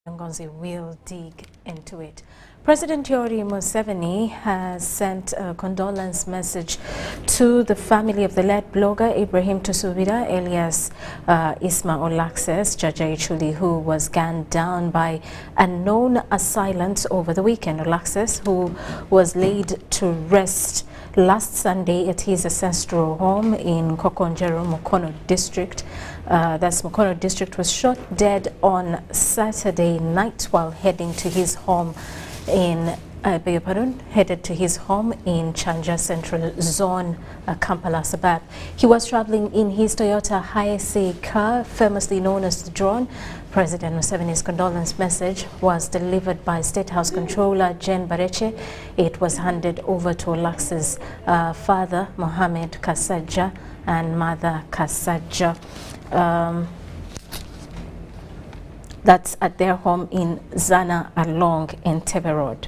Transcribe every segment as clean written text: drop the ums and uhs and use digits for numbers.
Ngonzi will dig into it. President Yoweri Museveni has sent a condolence message to the family of the late blogger Ibrahim Tusubira, alias Isma Olaxes Jajaichuli, who was gunned down by unknown assailants over the weekend. Olaxes, who was laid to rest last Sunday at his ancestral home in Kokonjero, Mukono district. That's Mukono district, was shot dead on Saturday night while heading to his home in headed to his home in Chanja Central Zone, Kampala suburb. He was traveling in his Toyota Hiace car, famously known as the Drone. President Museveni's condolence message was delivered by State House Controller Jen Bareche. It was handed over to Olax's father, Mohammed Kasaja, and mother, Kasaja. That's at their home in Zana along Entebbe Road.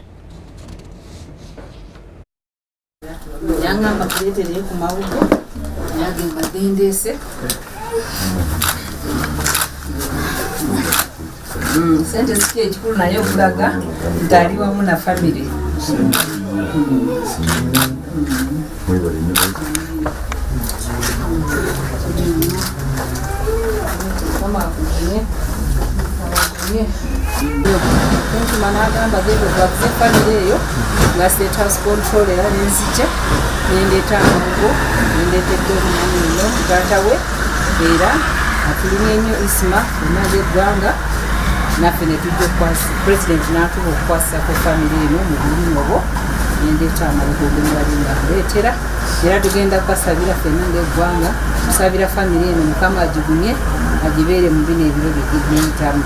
State House Controller nzije nendeta ngo nendetedde omwana tatawe era atulina ennyo Isma omaze eggwanga naffe ne tujja okwasa President n'atuba okukwasa ku family eno mu bulimi obwo nendeta amaligo gemubalinga kuleetera era tugenda kubasabira ffenna ng'eggwanga tusabira family eno Mukama agigumye agibeere mu bino ebiro bigiyitamu.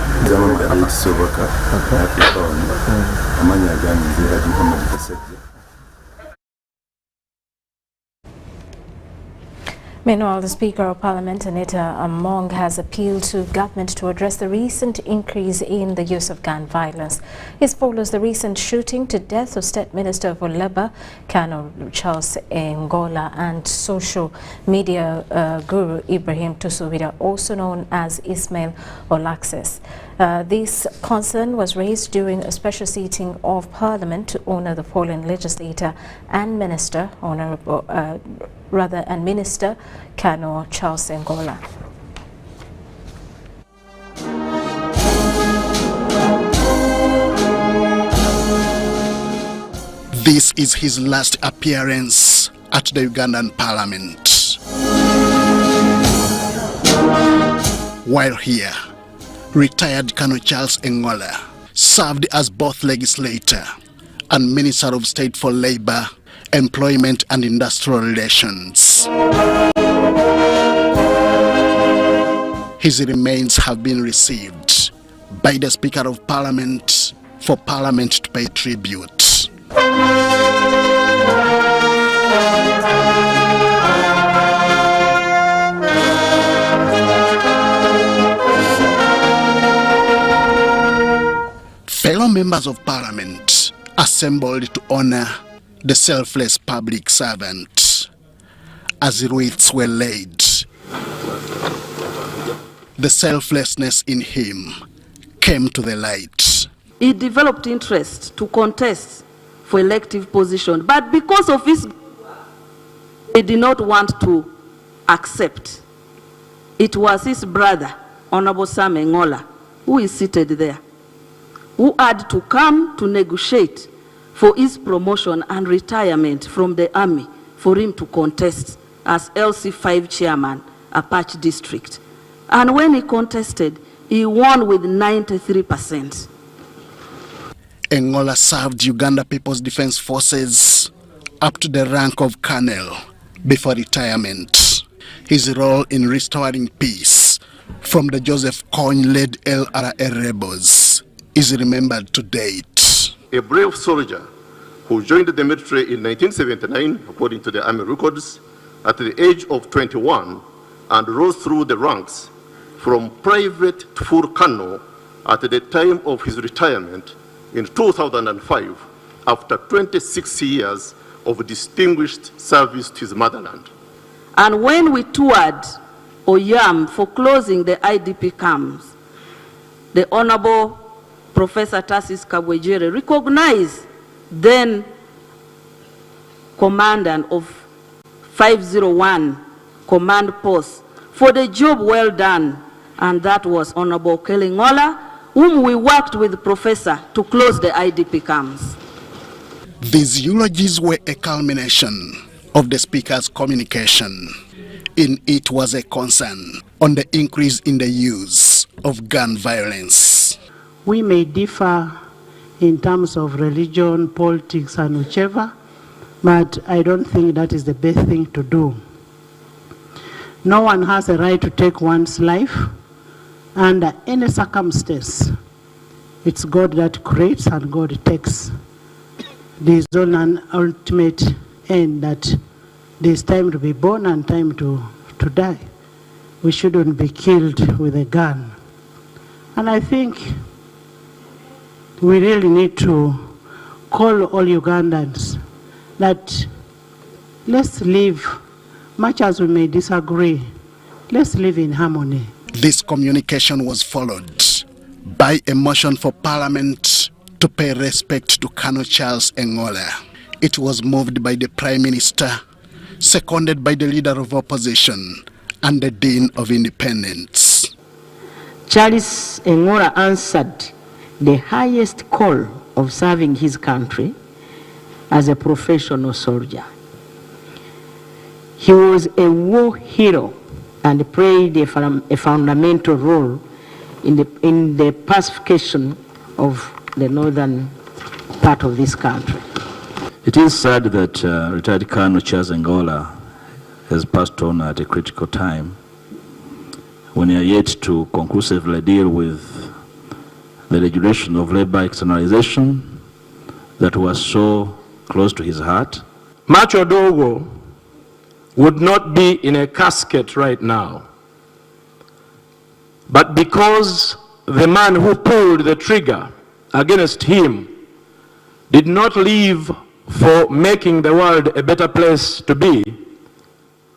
Meanwhile, the Speaker of Parliament, Anita Among, has appealed to government to address the recent increase in the use of gun violence. This follows the recent shooting to death of State Minister for Labour, Colonel Charles Ngola, and social media guru Ibrahim Tusubira, also known as Ismail Olaxes. This concern was raised during a special sitting of Parliament to honour the fallen legislator and minister, and Minister Colonel Charles Ngola. This is his last appearance at the Ugandan Parliament. While here, retired Colonel Charles Ngola served as both legislator and Minister of State for Labour, Employment and Industrial Relations. His remains have been received by the Speaker of Parliament for Parliament to pay tribute. Fellow members of Parliament assembled to honor the selfless public servant. As wreaths were laid, the selflessness in him came to the light. He developed interest to contest for elective position, but because of his, he did not want to accept. It was his brother, Honorable Sam Ngola, who is seated there, who had to come to negotiate for his promotion and retirement from the army for him to contest as LC5 chairman, Apache district. And when he contested, he won with 93%. Ngola served Uganda People's Defense Forces up to the rank of colonel before retirement. His role in restoring peace from the Joseph Kony-led LRA rebels is remembered to date. A brave soldier who joined the military in 1979, according to the army records, at the age of 21, and rose through the ranks from private to full colonel at the time of his retirement in 2005, after 26 years of distinguished service to his motherland. And when we toured Oyam for closing the IDP camps, the Honorable Professor Tarsis Kabwejere, recognized then commandant of 501 command post for the job well done, and that was Honorable Kelly Ngola, whom we worked with Professor to close the IDP camps. These eulogies were a culmination of the Speaker's communication. In it was a concern on the increase in the use of gun violence. We may differ in terms of religion, politics, and whichever, but I don't think that is the best thing to do. No one has a right to take one's life under any circumstance. It's God that creates and God takes. There is only an ultimate end, that there's time to be born and time to die. We shouldn't be killed with a gun. And I think we really need to call all Ugandans that let's live, much as we may disagree, let's live in harmony. This communication was followed by a motion for Parliament to pay respect to Colonel Charles Ngola. It was moved by the Prime Minister, seconded by the Leader of Opposition and the Dean of Independence. Charles Ngola answered the highest call of serving his country as a professional soldier. He was a war hero and played a fundamental role in the pacification of the northern part of this country. It is sad that retired Colonel Charles Ngola has passed on at a critical time when we are yet to conclusively deal with the regulation of labor externalization that was so close to his heart. Macho Dogo would not be in a casket right now, but because the man who pulled the trigger against him did not live for making the world a better place to be,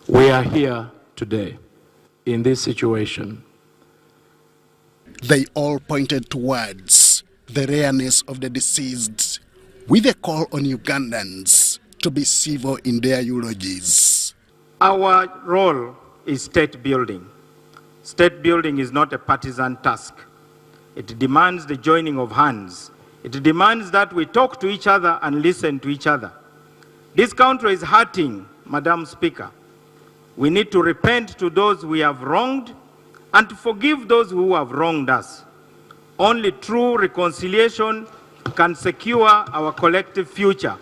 we are here today in this situation. They all pointed towards the rareness of the deceased, with a call on Ugandans to be civil in their eulogies. Our role is state building. State building is not a partisan task. It demands the joining of hands. It demands that we talk to each other and listen to each other. This country is hurting, Madam Speaker. We need to repent to those we have wronged and to forgive those who have wronged us. Only true reconciliation can secure our collective future.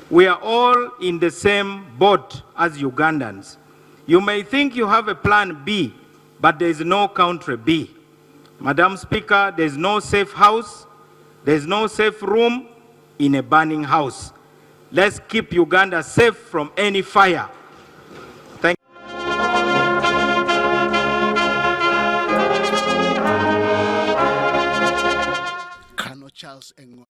We are all in the same boat as Ugandans. You may think you have a plan B, but there is no country B. Madam Speaker, there is no safe house, there is no safe room in a burning house. Let's keep Uganda safe from any fire. Thank you. Colonel Charles Ngola.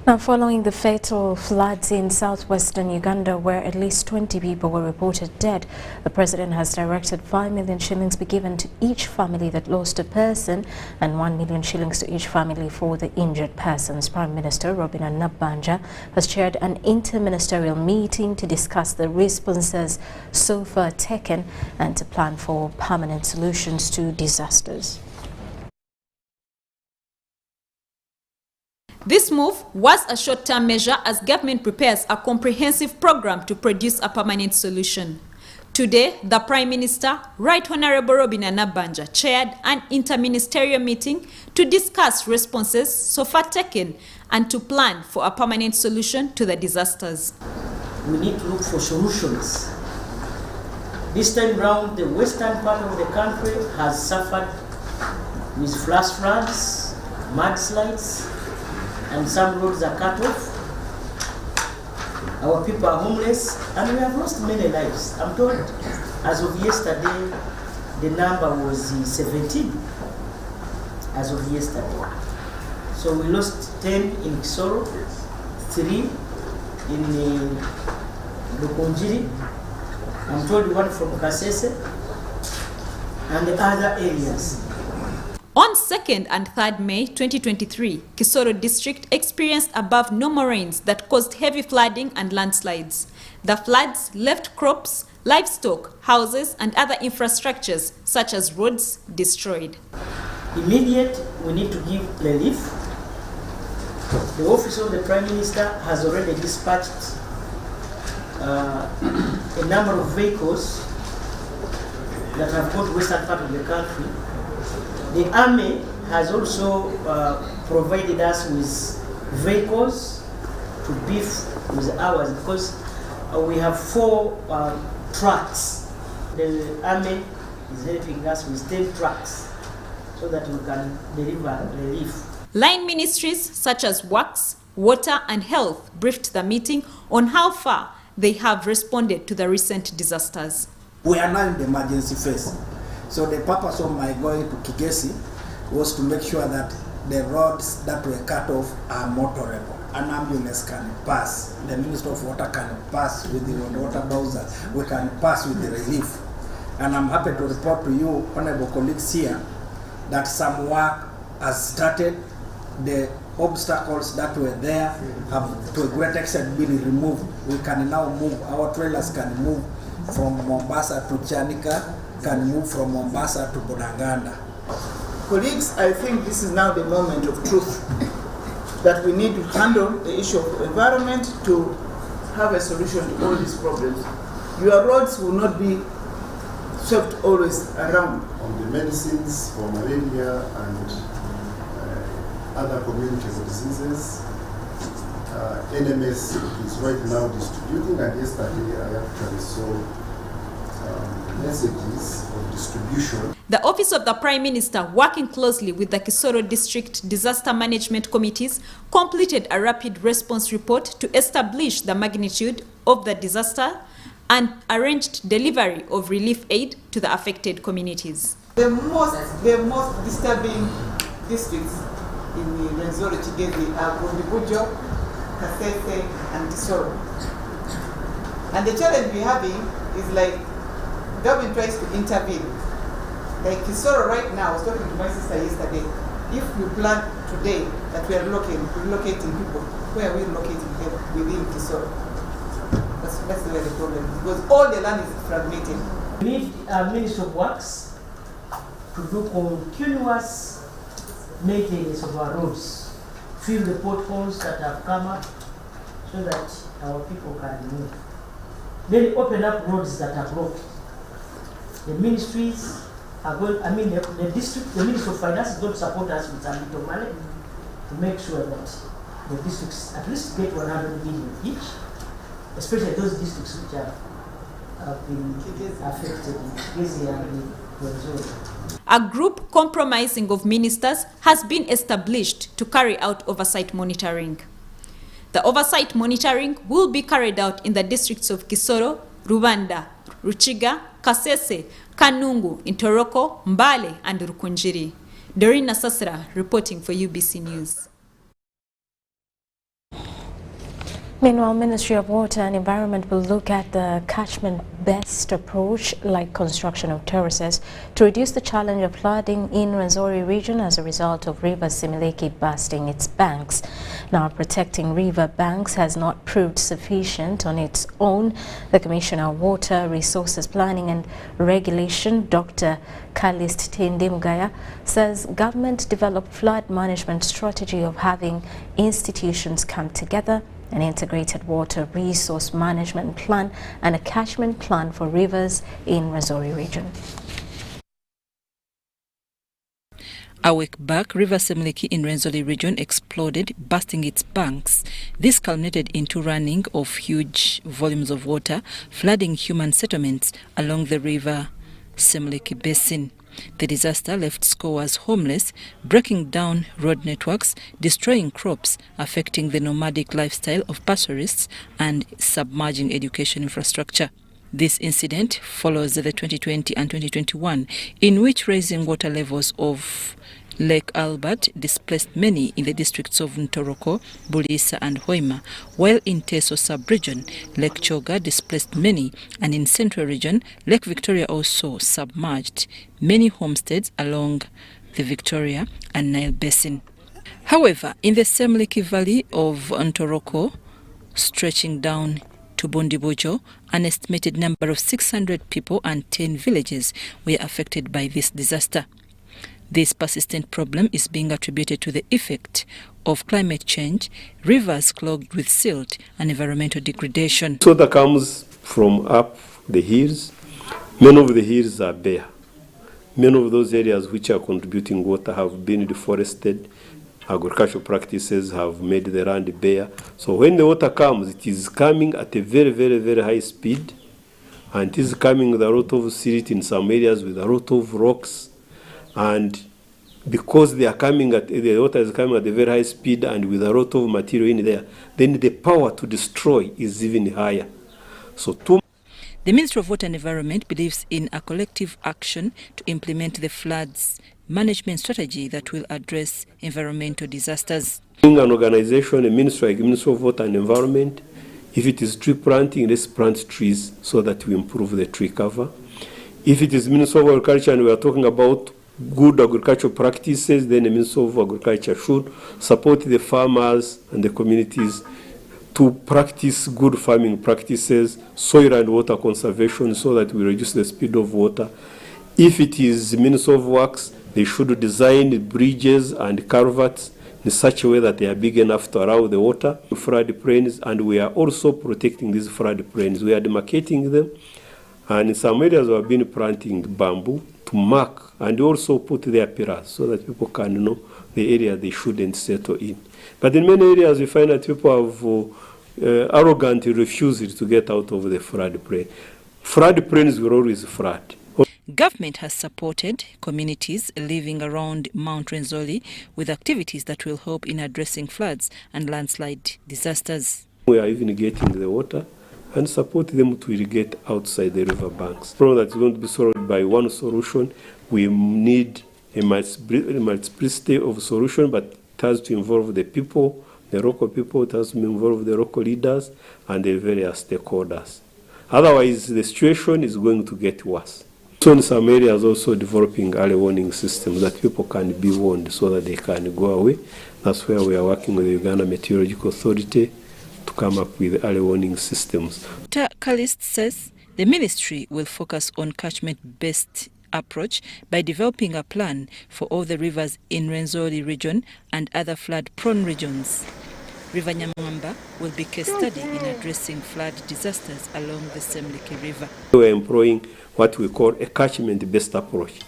Now, following the fatal floods in southwestern Uganda, where at least 20 people were reported dead, the president has directed 5 million shillings be given to each family that lost a person and 1 million shillings to each family for the injured persons. Prime Minister Robin Nabbanja has chaired an interministerial meeting to discuss the responses so far taken and to plan for permanent solutions to disasters. This move was a short-term measure as government prepares a comprehensive program to produce a permanent solution. Today, the Prime Minister, Right Honorable Robin Nabbanja, chaired an interministerial meeting to discuss responses so far taken and to plan for a permanent solution to the disasters. We need to look for solutions. This time round, the western part of the country has suffered with flash floods, mudslides, and some roads are cut off. Our people are homeless, and we have lost many lives. I'm told, as of yesterday, the number was 17, as of yesterday. So we lost 10 in Kisoro, 3 in Lukunjiri, I'm told 1 from Kasese, and the other areas. On 2nd and 3rd May 2023, Kisoro district experienced above normal rains that caused heavy flooding and landslides. The floods left crops, livestock, houses, and other infrastructures, such as roads, destroyed. Immediate, we need to give relief. The Office of the Prime Minister has already dispatched a number of vehicles that have gone to the western part of the country. The Army has also provided us with vehicles to beef with ours, because we have 4 trucks. The Army is helping us with 10 trucks so that we can deliver relief. Line ministries such as Works, Water and Health briefed the meeting on how far they have responded to the recent disasters. We are now in the emergency phase. So the purpose of my going to Kigesi was to make sure that the roads that were cut off are motorable. An ambulance can pass, the Minister of Water can pass with the water bowser, we can pass with the relief. And I'm happy to report to you, honorable colleagues here, that some work has started. The obstacles that were there have to a great extent been removed. We can now move, our trailers can move from Mombasa to Chanika, can move from Mombasa to Bodanganda. Colleagues, I think this is now the moment of truth, that we need to handle the issue of environment to have a solution to all these problems. Your roads will not be swept always around. On the medicines for malaria and other communicable diseases, NMS is right now distributing, and yesterday I actually saw messages of distribution. The Office of the Prime Minister, working closely with the Kisoro District Disaster Management Committees, completed a rapid response report to establish the magnitude of the disaster and arranged delivery of relief aid to the affected communities. The most disturbing districts in the Rwenzori Kigezi are Bundibujo, Kasese, and Kisoro. And the challenge we're having is like government tries to intervene. Like Kisoro right now, I was talking to my sister yesterday, if we plan today that we are relocating people, where are we locating them within Kisoro? That's where the problem is, because all the land is fragmented. We need Ministry of Works to do continuous maintenance of our roads, fill the potholes that have come up so that our people can move. Then open up roads that are blocked. The ministries are going, the district, the Ministry of Finance is going to support us with some little money to make sure that the districts at least get 100 million each, especially those districts which have been affected in Kigezi and Rwenzori. A group compromising of ministers has been established to carry out oversight monitoring. The oversight monitoring will be carried out in the districts of Kisoro, Rubanda, Ruchiga, Kasese, Kanungu, Ntoroko, Mbale, and Rukunjiri. Doreen Nasasra reporting for UBC News. Meanwhile, Ministry of Water and Environment will look at the catchment-based approach like construction of terraces to reduce the challenge of flooding in Rwenzori region as a result of River Simileki bursting its banks. Now, protecting river banks has not proved sufficient on its own. The Commissioner of Water, Resources Planning and Regulation, Dr. Kalist Tindimgaya, says government developed flood management strategy of having institutions come together, an integrated water resource management plan and a catchment plan for rivers in Rwenzori region. A week back, River Semleki in Rwenzori region exploded, bursting its banks. This culminated into running of huge volumes of water, flooding human settlements along the River Semleki basin. The disaster left scores homeless, breaking down road networks, destroying crops, affecting the nomadic lifestyle of pastoralists, and submerging education infrastructure. This incident follows the 2020 and 2021, in which rising water levels of Lake Albert displaced many in the districts of Ntoroko, Bulisa and Hoima, while in Teso sub-region, Lake Choga displaced many, and in Central region, Lake Victoria also submerged many homesteads along the Victoria and Nile Basin. However, in the Semliki Valley of Ntoroko, stretching down to Bondibujo, an estimated number of 600 people and 10 villages were affected by this disaster. This persistent problem is being attributed to the effect of climate change, rivers clogged with silt, and environmental degradation. So that comes from up the hills. Many of the hills are bare. Many of those areas which are contributing water have been deforested. Agricultural practices have made the land bare. So when the water comes, it is coming at a very, very, very high speed. And it is coming with a lot of silt in some areas, with a lot of rocks. And because they are coming the water is coming at a very high speed and with a lot of material in there, then the power to destroy is even higher. So the Ministry of Water and Environment believes in a collective action to implement the floods management strategy that will address environmental disasters. Being an organization, a ministry like the Ministry of Water and Environment, if it is tree planting, let's plant trees so that we improve the tree cover. If it is Ministry of Agriculture and we are talking about good agricultural practices, then the Ministry of Agriculture should support the farmers and the communities to practice good farming practices, soil and water conservation so that we reduce the speed of water. If it is Ministry of Works, they should design bridges and culverts in such a way that they are big enough to allow the water to flood plains, and we are also protecting these flood plains. We are demarcating them, and in some areas we have been planting bamboo to mark and also put their pillars so that people can know the area they shouldn't settle in. But in many areas we find that people have arrogantly refused to get out of the flood plain. Flood plains will always flood. Government has supported communities living around Mount Rwenzori with activities that will help in addressing floods and landslide disasters. We are even getting the water and support them to irrigate outside the river banks. The problem that is going to be solved by one solution. We need a multiplicity of solutions, but it has to involve the people, the local people, it has to involve the local leaders and the various stakeholders. Otherwise, the situation is going to get worse. So in some areas also developing early warning systems that people can be warned so that they can go away. That's where we are working with the Uganda Meteorological Authority to come up with early warning systems. Dr. Kalist says the ministry will focus on catchment-based approach by developing a plan for all the rivers in Rwenzori region and other flood-prone regions. River Nyamwamba will be case study in addressing flood disasters along the Semliki River. We are employing what we call a catchment-based approach.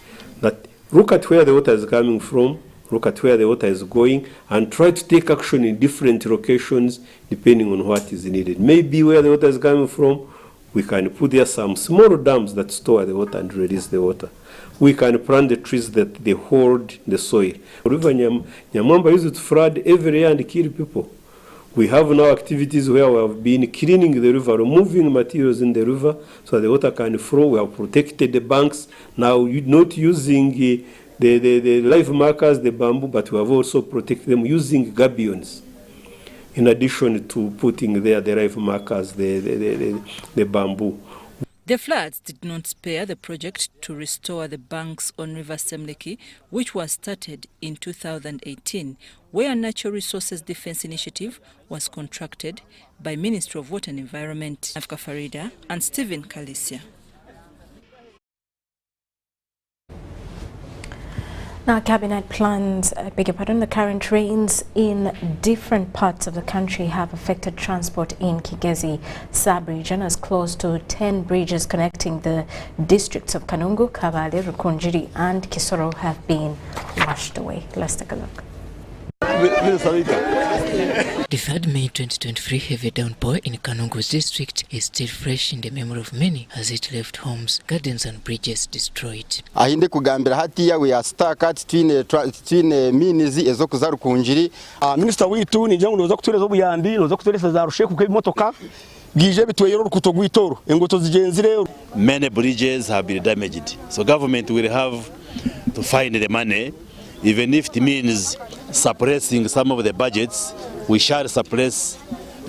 That look at where the water is coming from, look at where the water is going, and try to take action in different locations depending on what is needed. Maybe where the water is coming from, we can put there some small dams that store the water and release the water. We can plant the trees that they hold the soil. River Nyamwamba used to flood every year and kill people. We have now activities where we have been cleaning the river, removing materials in the river so the water can flow. We have protected the banks. Now, not using the live markers, the bamboo, but we have also protected them using gabions. In addition to putting there the live markers, the bamboo. The floods did not spare the project to restore the banks on River Semliki, which was started in 2018, where a Natural Resources Defense Initiative was contracted by Ministry of Water and Environment, Afka Farida and Stephen Kalisia. Now, Cabinet plans, the current rains in different parts of the country have affected transport in Kigezi sub-region, as close to 10 bridges connecting the districts of Kanungu, Kabale, Rukunjiri and Kisoro have been washed away. Let's take a look. The 3rd May 2023 heavy downpour in Kanungu's district is still fresh in the memory of many as it left homes, gardens and bridges destroyed. Ahinde kugambira hatiya we are stuck at twin minizi ezo kuza Rukunjiri. Minister witu ni jangu noza kutureza obuyambi noza kutureza za rushe kuko imotoka gije bitweyero rukuto gwitoro engoto zigenzire. Many bridges have been damaged, so government will have to find the money. Even if it means suppressing some of the budgets, we shall suppress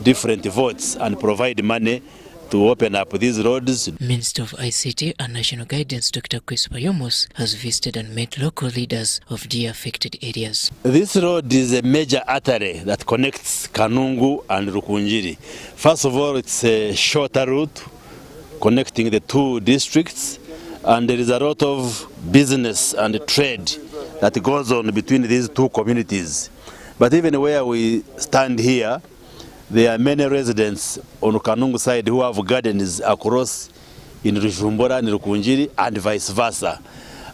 different votes and provide money to open up these roads. Minister of ICT and National Guidance Dr. Petroleum has visited and met local leaders of the affected areas. This road is a major artery that connects Kanungu and Rukunjiri. First of all, it's a shorter route connecting the two districts, and there is a lot of business and trade that goes on between these two communities. But even where we stand here, there are many residents on Kanungu side who have gardens across in Rujumbura and Rukunjiri and vice versa.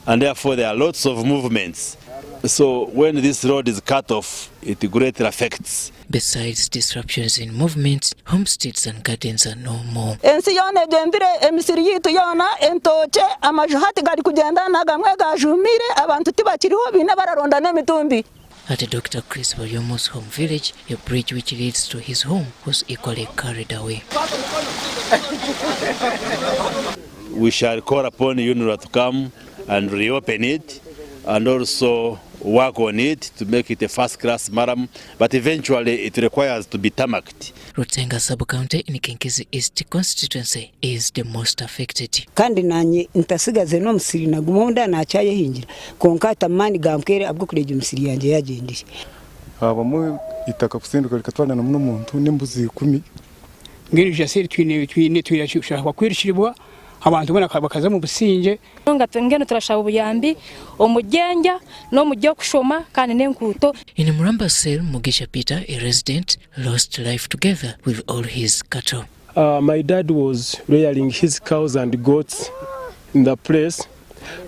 And therefore there are lots of movements. So when this road is cut off, it greatly affects. Besides disruptions in movements, homesteads and gardens are no more. At Dr. Chris Walyomo's home village, a bridge which leads to his home was equally carried away. We shall call upon UNRWA to come and reopen it and also work on it to make it a first-class maram, but eventually it requires to be tarmacked. Rutenga sub-county in Kinkizi East constituency is the most affected. Kandi nanye ntasigaze no musiri na gumonda na chaye hinjira konkata mani gamkere abwo kureje musiri yanje yagendije abamo itaka kusenduka likatwana na muno muntu n'imbuzi 10 ngirije seri twine tuyashaka kwirishiribwa abantu bona bakaza mu businge ngeno turashaba ubuyambi omujyenja no mujyo kushoma kandi n'enkuto. In Muramba Sel, Mugisha Peter, a resident, lost life together with all his cattle. My dad was rearing his cows and goats in the place,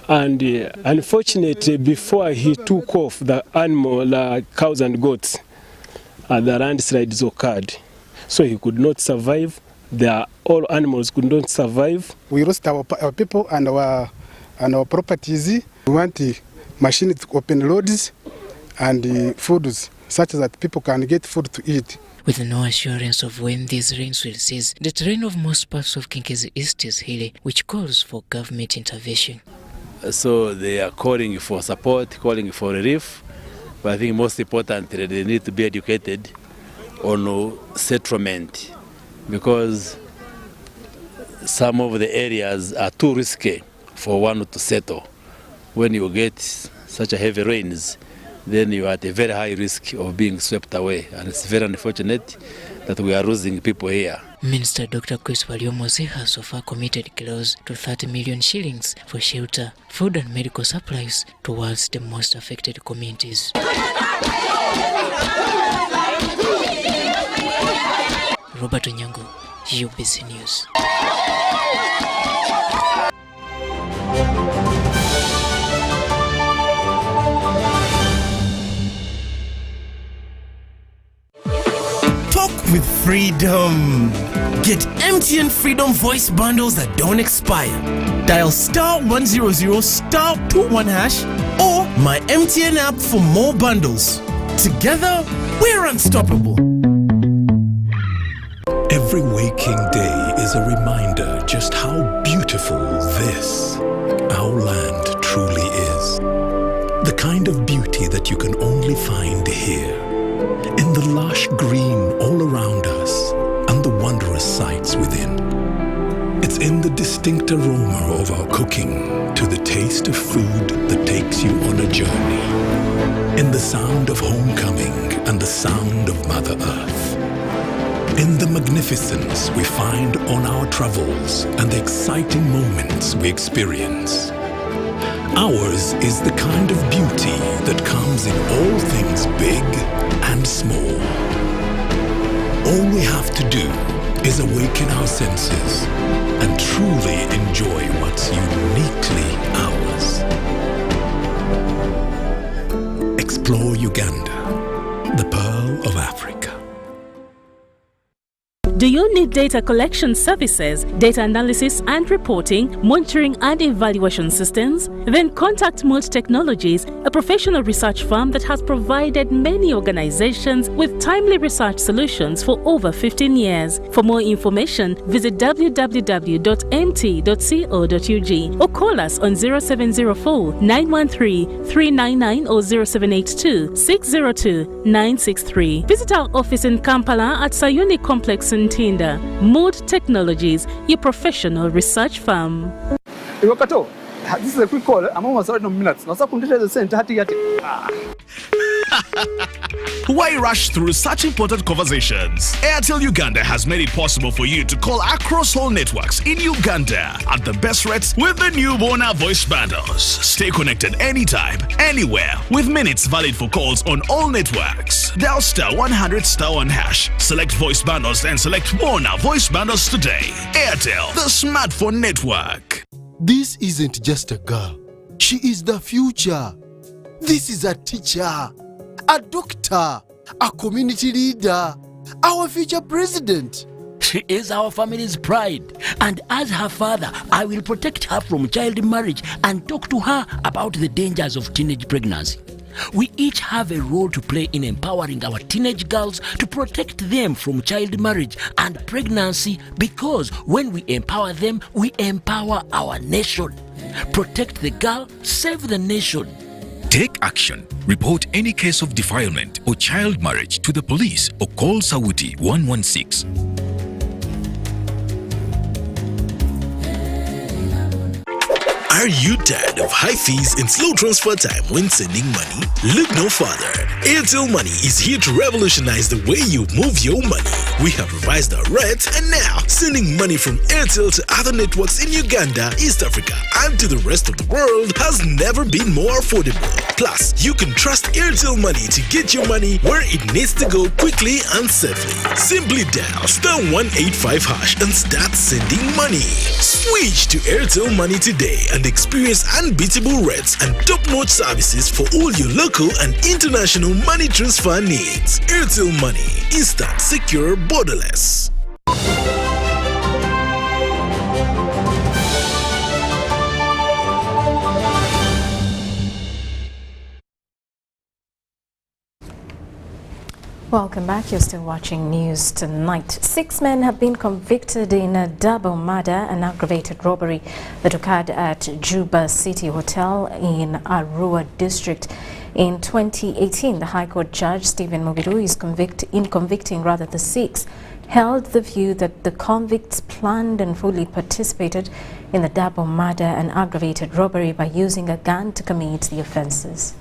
and unfortunately before he took off the cows and goats, the landslides occurred, so he could not survive. All animals could not survive. We lost our people and our properties. We want machines to open roads and foods such that people can get food to eat. With no assurance of when these rains will cease, the terrain of most parts of Kinkizi East is hilly, which calls for government intervention. So they are calling for support, calling for relief, but I think most importantly they need to be educated on settlement, because some of the areas are too risky for one to settle. When you get such a heavy rains, then you are at a very high risk of being swept away, and it's very unfortunate that we are losing people here. Minister Dr. Chris Walyomo has so far committed close to 30 million shillings for shelter, food and medical supplies towards the most affected communities. Robert Onyango, UBC News. Talk with freedom. Get MTN Freedom voice bundles that don't expire. Dial *100 *21# or my MTN app for more bundles. Together, we're unstoppable. Every waking day is a reminder just how beautiful this, our land, truly is. The kind of beauty that you can only find here, in the lush green all around us and the wondrous sights within. It's in the distinct aroma of our cooking to the taste of food that takes you on a journey, in the sound of homecoming and the sound of Mother Earth. In the magnificence we find on our travels and the exciting moments we experience. Ours is the kind of beauty that comes in all things big and small. All we have to do is awaken our senses and truly enjoy what's uniquely ours. Explore Uganda, the Pearl of Africa. Do you need data collection services, data analysis and reporting, monitoring and evaluation systems? Then contact Molt Technologies, a professional research firm that has provided many organizations with timely research solutions for over 15 years. For more information, visit www.mt.co.ug or call us on 0704 913 399 or 0782 602 963. Visit our office in Kampala at Sayuni Complex in Ntinda. Mood Technologies, your professional research firm. This is a quick call. I'm almost out of minutes. Why rush through such important conversations? Airtel Uganda has made it possible for you to call across all networks in Uganda at the best rates with the new Bona voice bundles. Stay connected anytime, anywhere, with minutes valid for calls on all networks. Dial *100*1#. Select voice bundles and select Bona voice bundles today. Airtel, the smartphone network. This isn't just a girl. She is the future. This is a teacher, a doctor, a community leader, our future president. She is our family's pride, and as her father, I will protect her from child marriage and talk to her about the dangers of teenage pregnancy. We each have a role to play in empowering our teenage girls to protect them from child marriage and pregnancy, because when we empower them, we empower our nation. Protect the girl, save the nation. Take action. Report any case of defilement or child marriage to the police or call Sawuti 116. Are you tired of high fees and slow transfer time when sending money? Look no further. Airtel Money is here to revolutionize the way you move your money. We have revised our rates, and now sending money from Airtel to other networks in Uganda, East Africa, and to the rest of the world has never been more affordable. Plus, you can trust Airtel Money to get your money where it needs to go quickly and safely. Simply dial *185# and start sending money. Switch to Airtel Money today and experience unbeatable rates and top-notch services for all your local and international money transfer needs. Airtel Money, instant, secure, borderless. Welcome back. You're still watching News Tonight. 6 men have been convicted in a double murder and aggravated robbery that occurred at Juba City Hotel in Arua district in 2018. The High Court Judge Stephen Mubiru is convicting the 6 held the view that the convicts planned and fully participated in the double murder and aggravated robbery by using a gun to commit the offences.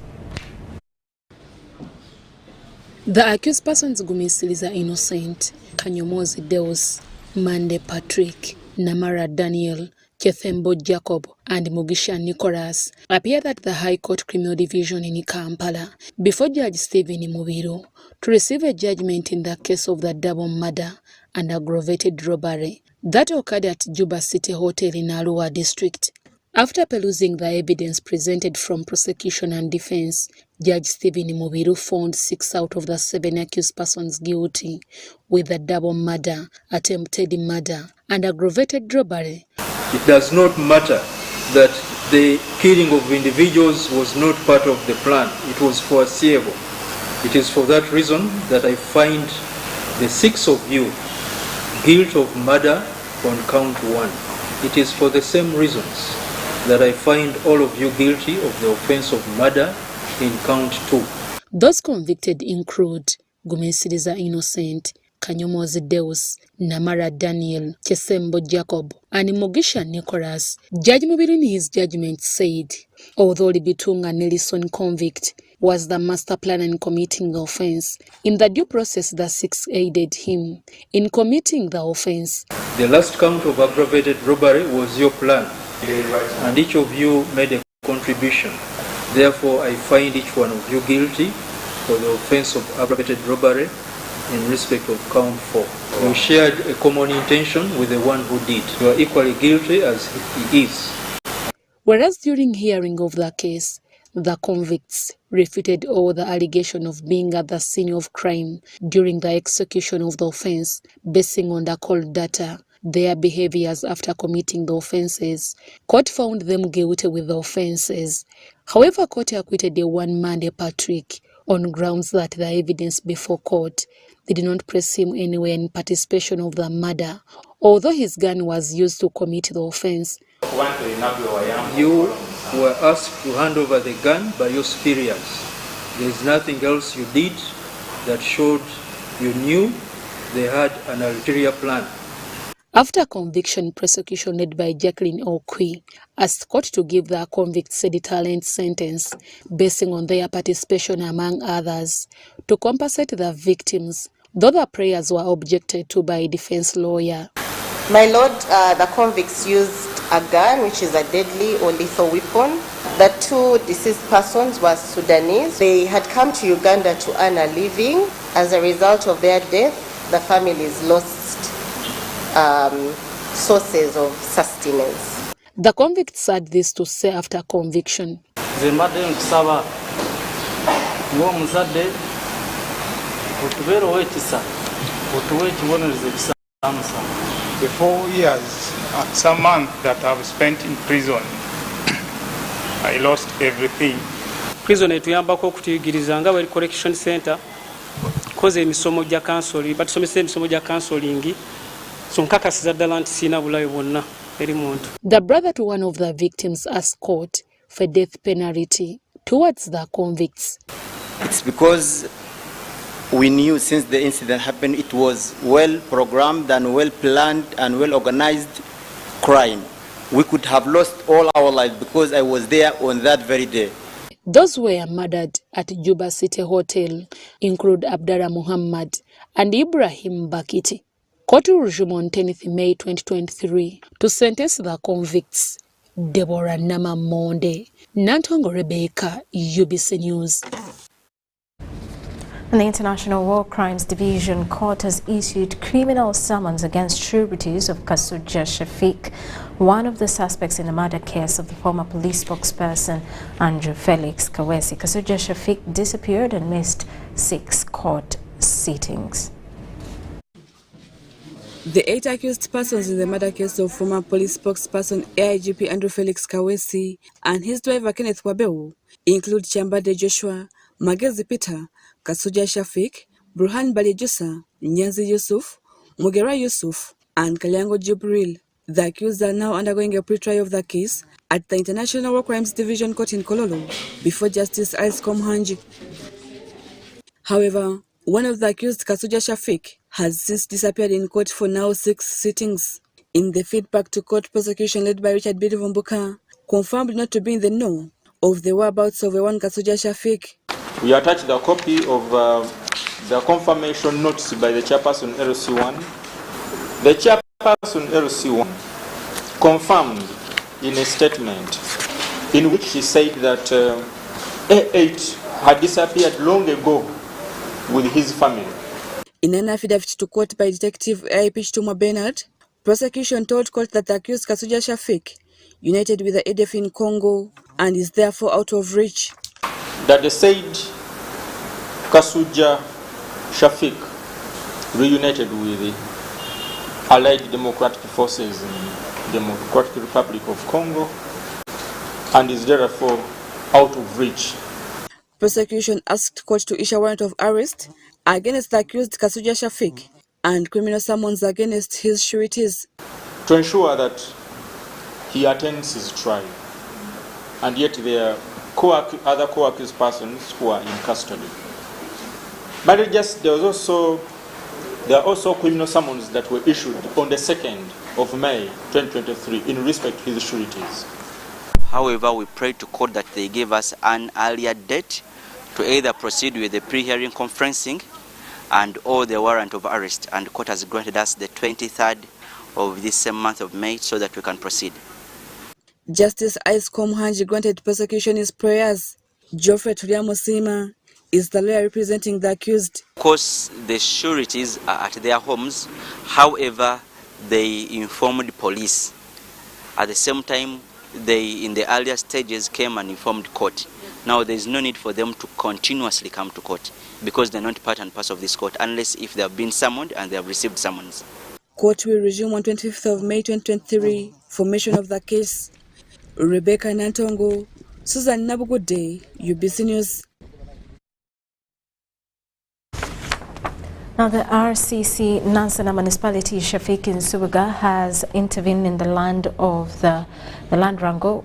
The accused persons Gumisiliza Innocent, Kanyomozi Deus, Mande Patrick, Namara Daniel, Kethembo Jacob and Mugisha Nicholas appeared at the High Court Criminal Division in Kampala before Judge Stephen Mubiru to receive a judgment in the case of the double murder and aggravated robbery that occurred at Juba City Hotel in Arua district. After perusing the evidence presented from prosecution and defense, Judge Stephen Mubiru found 6 out of the 7 accused persons guilty with the double murder, attempted murder, and aggravated robbery. It does not matter that the killing of individuals was not part of the plan. It was foreseeable. It is for that reason that I find the 6 of you guilty of murder on count 1. It is for the same reasons that I find all of you guilty of the offense of murder in count 2. Those convicted include Gumesiriza Innocent, Kanyomozi Deus, Namara Daniel, Kesembo Jacob, and Mugisha Nicholas. Judge Mubiru in his judgment said, although Libitunga Nelson convict was the master planner in committing the offense, in the due process the 6 aided him in committing the offense. The last count of aggravated robbery was your plan, and each of you made a contribution. Therefore, I find each one of you guilty for the offense of aggravated robbery in respect of count 4. You shared a common intention with the one who did. You are equally guilty as he is. Whereas during hearing of the case, the convicts refuted all the allegation of being at the scene of crime during the execution of the offense, basing on the call data, their behaviors after committing the offenses. Court found them guilty with the offenses. However, court acquitted the one Mande Patrick on grounds that the evidence before court did not press him anywhere in participation of the murder, although his gun was used to commit the offense. You were asked to hand over the gun by your superiors. There is nothing else you did that showed you knew they had an ulterior plan. After conviction, prosecution led by Jacqueline Okwi asked court to give the convicts a deterrent sentence basing on their participation, among others, to compensate the victims, though the prayers were objected to by a defense lawyer. My lord, the convicts used a gun, which is a deadly or lethal weapon. The two deceased persons were Sudanese. They had come to Uganda to earn a living. As a result of their death, the families lost sources of sustenance. The convicts said this to say after conviction. For 4 years, some months that I've spent in prison, I lost everything. Prison etuyambako okutuyigiriza nga bwe correction center koze emisomo gya counseling batusomesa emisomo gya counseling so nkakasiza ddala nti siina bulayo bwonna eri muntu. The brother to one of the victims asked court for death penalty towards the convicts. It's because we knew since the incident happened it was well programmed and well planned and well organized crime. We could have lost all our lives because I was there on that very day. Those who were murdered at Juba City Hotel include Abdallah Muhammad and Ibrahim Bakiti. Court will resume on 10th May 2023 to sentence the convicts. Deborah Namamonde, Nantongo Rebecca, UBC News. And the International War Crimes Division Court has issued criminal summons against sureties of Kasuja Shafiq, one of the suspects in the murder case of the former police spokesperson Andrew Felix Kawesi. Kasuja Shafiq disappeared and missed 6 court sittings. The 8 accused persons in the murder case of former police spokesperson AIGP Andrew Felix Kawesi and his driver Kenneth Wabeu include Chambade Joshua, Magezi Peter, Kasuja Shafiq, Burhan Balijusa, Nyanzi Yusuf, Mugera Yusuf, and Kalyango Jibril. The accused are now undergoing a pre-trial of the case at the International War Crimes Division Court in Kololo before Justice Ice Komhanji. However, one of the accused, Kasuja Shafiq, has since disappeared in court for now 6 sittings. In the feedback to court, prosecution led by Richard Bidivumbuka confirmed not to be in the know of the whereabouts of one Kasuja Shafiq. We attached a copy of the confirmation notice by the chairperson LC1. The chairperson LC1 confirmed in a statement in which she said that A8 had disappeared long ago with his family. In an affidavit to court by Detective AIP Chituma Bernard, prosecution told court that the accused Kasuja Shafiq united with the ADF in Congo and is therefore out of reach. That the said Kasuja Shafiq reunited with the Allied Democratic Forces in the Democratic Republic of Congo and is therefore out of reach. Prosecution asked court to issue a warrant of arrest against the accused Kasuja Shafiq and criminal summons against his sureties to ensure that he attends his trial, and yet there are other co-accused persons who are in custody. But there are also criminal summons that were issued on the 2nd of May 2023 in respect to his sureties. However, we prayed to court that they gave us an earlier date to either proceed with the pre-hearing conferencing and or the warrant of arrest, and court has granted us the 23rd of this same month of May so that we can proceed. Justice Ice Komhanji granted prosecution his prayers. Geoffrey Tuliamosima is the lawyer representing the accused. Of course, the sureties are at their homes. However, they informed police. At the same time, they, in the earlier stages, came and informed court. Now, there is no need for them to continuously come to court because they're not part and parcel of this court unless if they have been summoned and they have received summons. Court will resume on 25th of May 2023. Formation of the case. Rebecca Nantongo, Susan Nabugude, UBC News. Now, the RCC Nansana municipality Shafiq in Subuga has intervened in the land of the land wrangle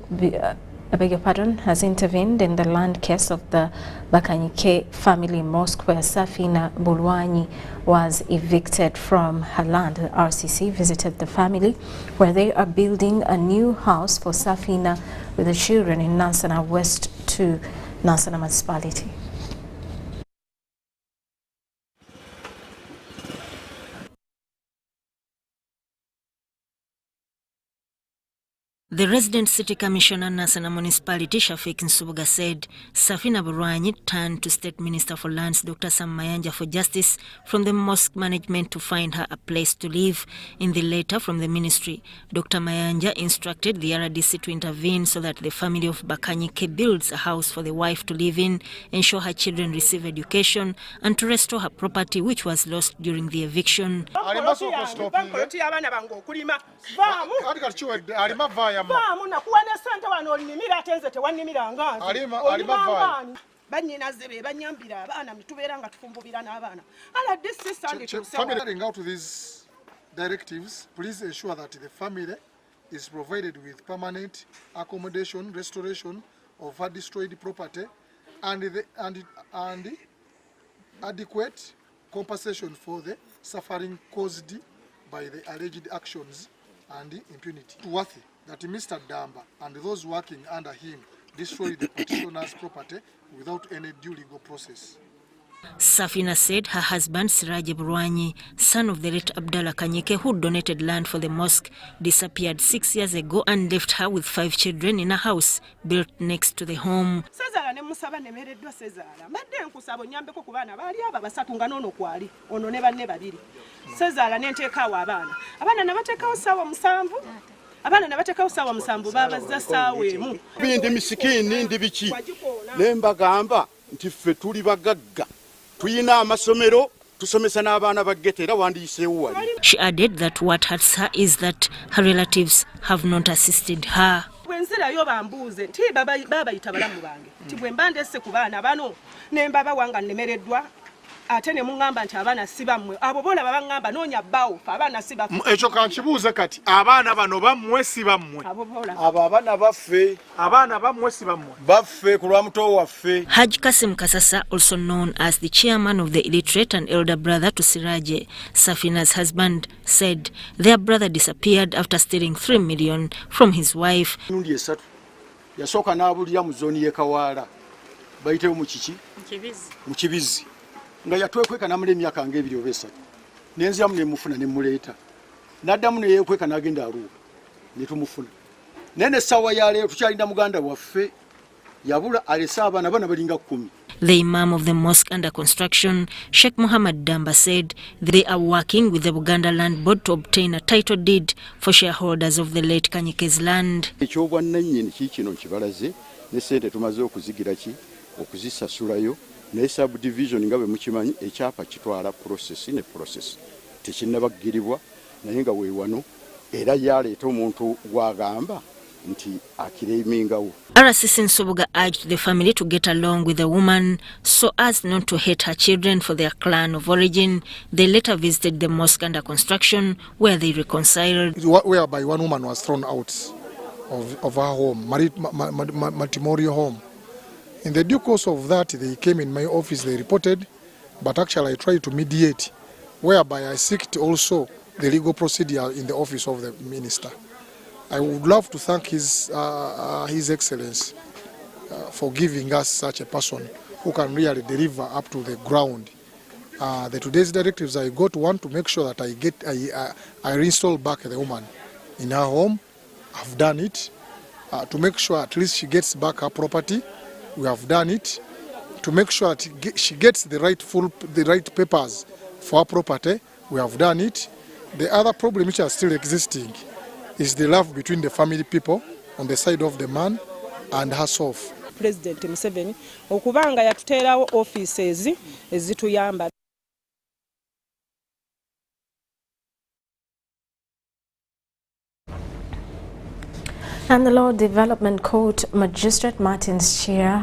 has intervened in the land case of the Bakanyike family mosque where Safina Bulwanyi was evicted from her land. The RCC visited the family where they are building a new house for Safina with the children in Nansana West to Nansana municipality. The resident city commissioner Nansana municipality Shafiq Nsubuga said Safina Bulwanyi turned to State Minister for Lands Dr. Sam Mayanja for justice from the mosque management to find her a place to live. In the letter from the ministry, Dr. Mayanja instructed the RDC to intervene so that the family of Bakanyike builds a house for the wife to live in, ensure her children receive education, and to restore her property which was lost during the eviction. Regarding out to these directives, please ensure that the family is provided with permanent accommodation, restoration of her destroyed property, and adequate compensation for the suffering caused by the alleged actions and impunity. Worthy that Mr. Damba and those working under him destroyed the petitioner's property without any due legal process. Safina said her husband Siraje Bulwanyi, son of the late Abdallah Kanyike, who donated land for the mosque, disappeared 6 years ago and left her with 5 children in a house built next to the home. Abana nabateka usawa musambu babaza sawe mu bindi misikini ndi biki nemba gamba nti ffe tuli bagagga tuyina amasomero tusomesa n'abaana bagetera wandiyise wali. She added that what hurts her is that her relatives have not assisted her. Wenzira yo bambuze nti baba itabalamu bange nti bwe mbandese ku baana bano nemba bawanga nemereddwa atene mungamba nti abaana sibamwe abo bola babangamba nonya bawo abaana sibamwe ekyo kankibuuze kati abaana bano bamwe sibamwe abo abaana bamwe sibamwe baffe ku lwa muto waffe. Haj Kasim Kasasa, also known as the chairman of the illiterate and elder brother to Siraje, Safina's husband, said their brother disappeared after stealing 3 million from his wife. Yasooka n'abulira mu zooni y'e Kawaala bayitewo mu kiki mu Kibizi nga yatwekweka namule emyaka ng'ebiri oba esatu nenziramu ne mufuna ne muleeta n'addamu ne yeekweka n'agenda Arua ne tumufuna naye n'essaawa ya leero tukyalinda muganda waffe yabula alese abaana bana balinga 10. The Imam of the mosque under construction, Sheikh Muhammad Damba, said they are working with the Buganda Land Board to obtain a title deed for shareholders of the late Kanyike's land. Ekyobwannannyini kiikino nkibalaze ne ssente tumaze okuzigira ki okuzisasulayo ne subdivision nga bwe mukimanyi ekyapa kitwala process ne process tekinnabagiribwa naye nga weewano era yaleeta omuntu gwagamba nti akireimingawo. RCC Nsubuga urged the family to get along with the woman so as not to hate her children for their clan of origin. They later visited the mosque under construction where they reconciled. Whereby one woman was thrown out of her home, matrimonial home. In the due course of that, they came in my office, they reported, but actually I tried to mediate, whereby I seeked also the legal procedure in the office of the minister. I would love to thank His Excellency for giving us such a person who can really deliver up to the ground. The today's directives I got one to make sure that I reinstall back the woman in her home. I've done it. To make sure at least she gets back her property. We have done it. To make sure that she gets the right papers for her property. We have done it. The other problem which are still existing is the love between the family people on the side of the man and herself. President Museveni okubanga yatuteerawo offices ezituyamba. And the Law Development Court Magistrate Martin Chiria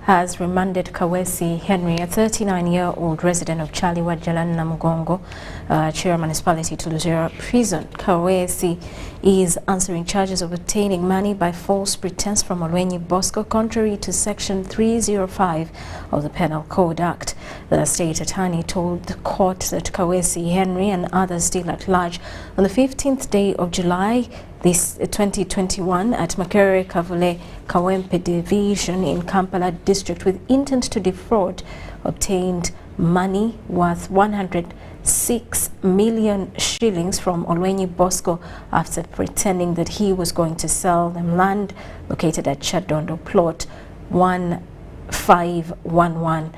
has remanded Kawesi Henry, a 39-year-old resident of Chaliwa Jalan Namugongo, Chiria Municipality, to Luzira Prison. Kawesi is answering charges of obtaining money by false pretense from Olwenyi Bosco, contrary to Section 305 of the Penal Code Act. The state attorney told the court that Kawesi Henry and others still at large on the 15th day of July this 2021 at Makere Kavule Kawempe Division in Kampala district with intent to defraud obtained money worth 106 million shillings from Olwenyi Bosco after pretending that he was going to sell them land located at Chadondo plot 1511.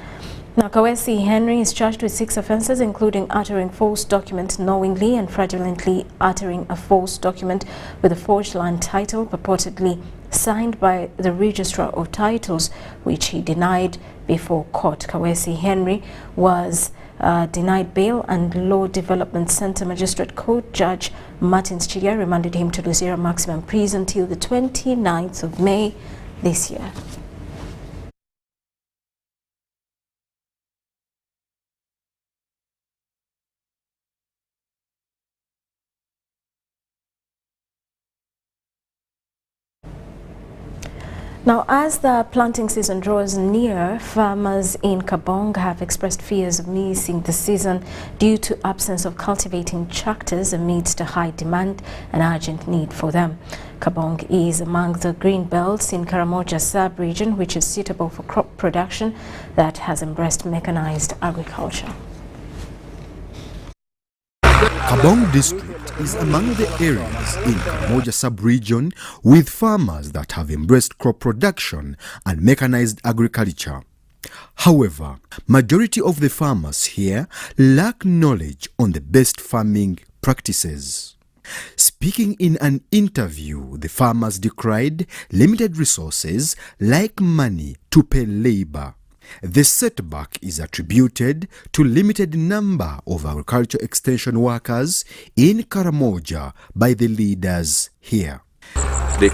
Now, Kawesi Henry is charged with 6 offences, including uttering false document knowingly and fraudulently uttering a false document with a forged land title purportedly signed by the Registrar of Titles, which he denied before court. Kawesi Henry was denied bail, and Law Development Centre Magistrate Court Judge Martin Chiria remanded him to Luzira Maximum Prison till the 29th of May this year. Now, as the planting season draws near, farmers in Kabong have expressed fears of missing the season due to absence of cultivating tractors amidst a high demand and urgent need for them. Kabong is among the green belts in Karamoja sub-region, which is suitable for crop production that has embraced mechanized agriculture. Kabong district is among the areas in Karamoja sub-region with farmers that have embraced crop production and mechanized agriculture. However, majority of the farmers here lack knowledge on the best farming practices. Speaking in an interview, the farmers decried limited resources like money to pay labor. The setback is attributed to limited number of agriculture extension workers in Karamoja by the leaders here. The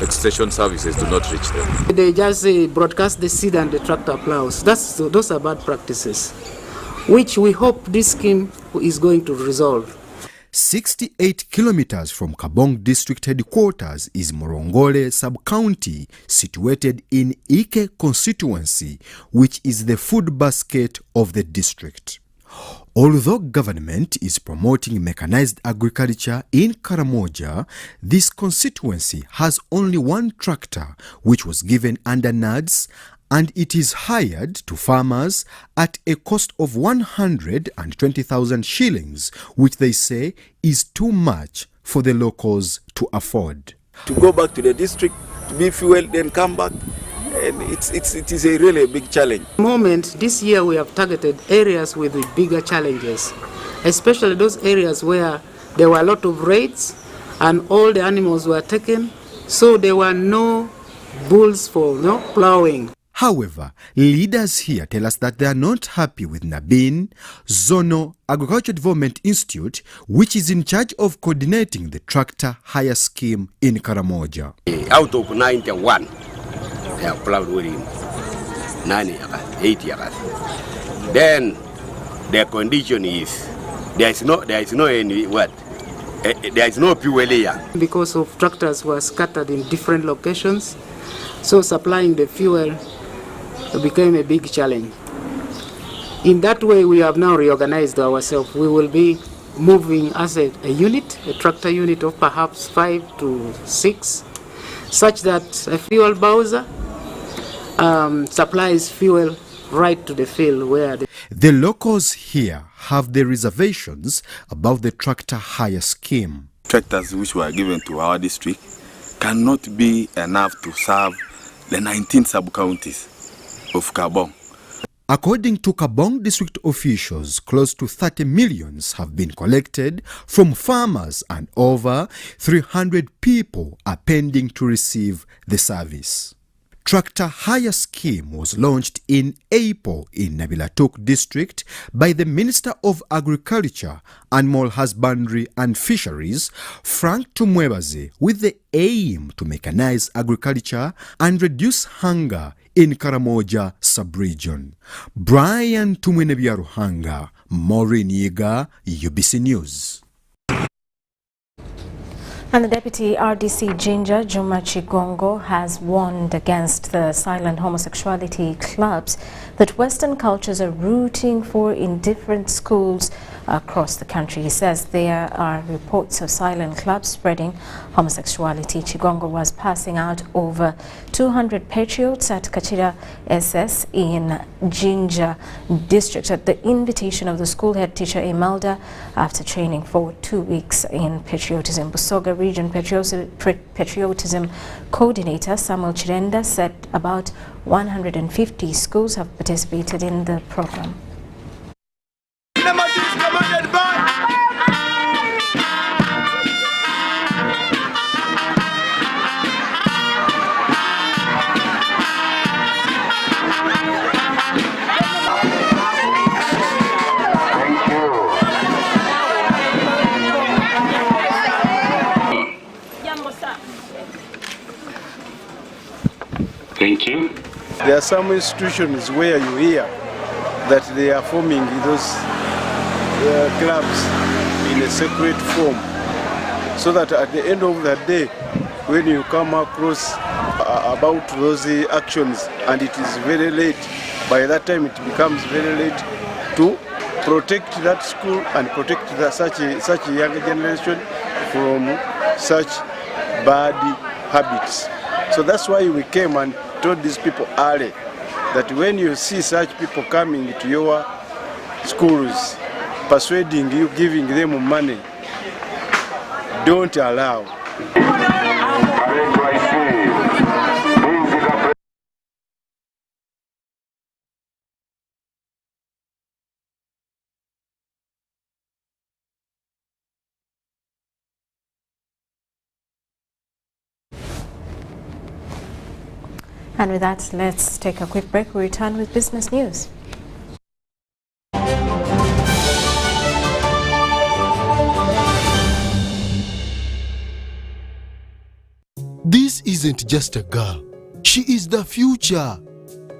extension services do not reach them. They just broadcast the seed and the tractor plows. Those are bad practices, which we hope this scheme is going to resolve. 68 kilometers from Kabong district headquarters is Morongole sub-county, situated in Ike constituency, which is the food basket of the district. Although government is promoting mechanized agriculture in Karamoja, this constituency has only one tractor, which was given under NADS, and it is hired to farmers at a cost of 120,000 shillings, which they say is too much for the locals to afford. To go back to the district, to be fueled, then come back, and it is a really big challenge. At the moment, this year we have targeted areas with the bigger challenges, especially those areas where there were a lot of raids and all the animals were taken, so there were no bulls for plowing. However, leaders here tell us that they are not happy with NABIN, Zono Agriculture Development Institute, which is in charge of coordinating the tractor hire scheme in Karamoja. Out of 91, they have plowed with him. 8 years. Then their condition is there is no fuel here. Because of tractors were scattered in different locations, so supplying the fuel became a big challenge. In that way, we have now reorganized ourselves. We will be moving as a unit, a tractor unit of perhaps 5 to 6, such that a fuel bowser supplies fuel right to the field where the locals here have their reservations about the tractor hire scheme. Tractors which were given to our district cannot be enough to serve the 19 sub-counties of Kabong. According to Kabong district officials, close to 30 millions have been collected from farmers and over 300 people are pending to receive the service. tractor hire scheme was launched in April in Nabilatok district by the Minister of Agriculture, Animal Husbandry and Fisheries, Frank Tumwebaze, with the aim to mechanize agriculture and reduce hunger in Karamoja sub-region. Brian Tumwenebiaruhanga, Maureen Yiga, UBC News. And the Deputy RDC Jinja, Juma Chigongo, has warned against the silent homosexuality clubs that Western cultures are rooting for in different schools across the country. He says there are reports of silent clubs spreading homosexuality. Chigongo was passing out over 200 patriots at Kachira SS in Jinja district at the invitation of the school head teacher Imelda after training for 2 weeks in patriotism. Busoga Region Patriotism Coordinator Samuel Chirenda said about 150 schools have participated in the program. Thank you. There are some institutions where you hear that they are forming those clubs in a secret form, so that at the end of the day, when you come across about those actions and it is very late, by that time it becomes very late to protect that school and protect such a younger generation from such bad habits. So that's why we came and told these people early that when you see such people coming to your schools, persuading you, giving them money, don't allow. And with that, let's take a quick break. We'll return with business news. This isn't just a girl. She is the future.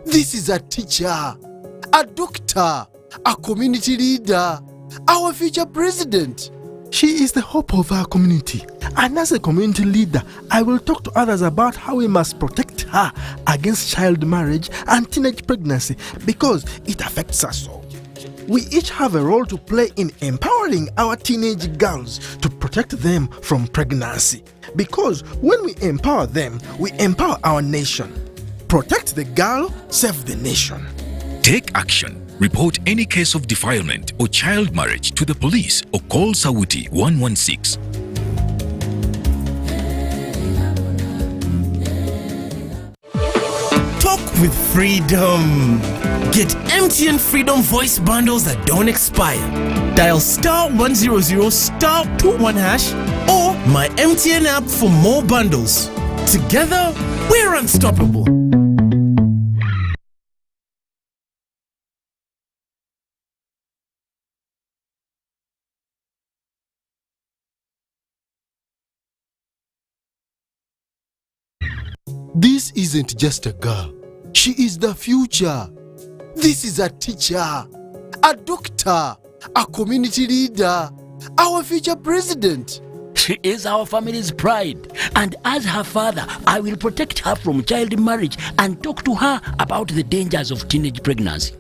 This is a teacher, a doctor, a community leader, our future president. She is the hope of our community. And as a community leader, I will talk to others about how we must protect her against child marriage and teenage pregnancy because it affects us all. We each have a role to play in empowering our teenage girls to protect them from pregnancy. Because when we empower them, we empower our nation. Protect the girl, save the nation. Take action. Report any case of defilement or child marriage to the police or call Sauti 116. Talk with freedom. Get MTN Freedom voice bundles that don't expire. Dial *100 *21# or my MTN app for more bundles. Together, we're unstoppable. This isn't just a girl. She is the future. This is a teacher, a doctor, a community leader, our future president. She is our family's pride, and as her father, I will protect her from child marriage and talk to her about the dangers of teenage pregnancy.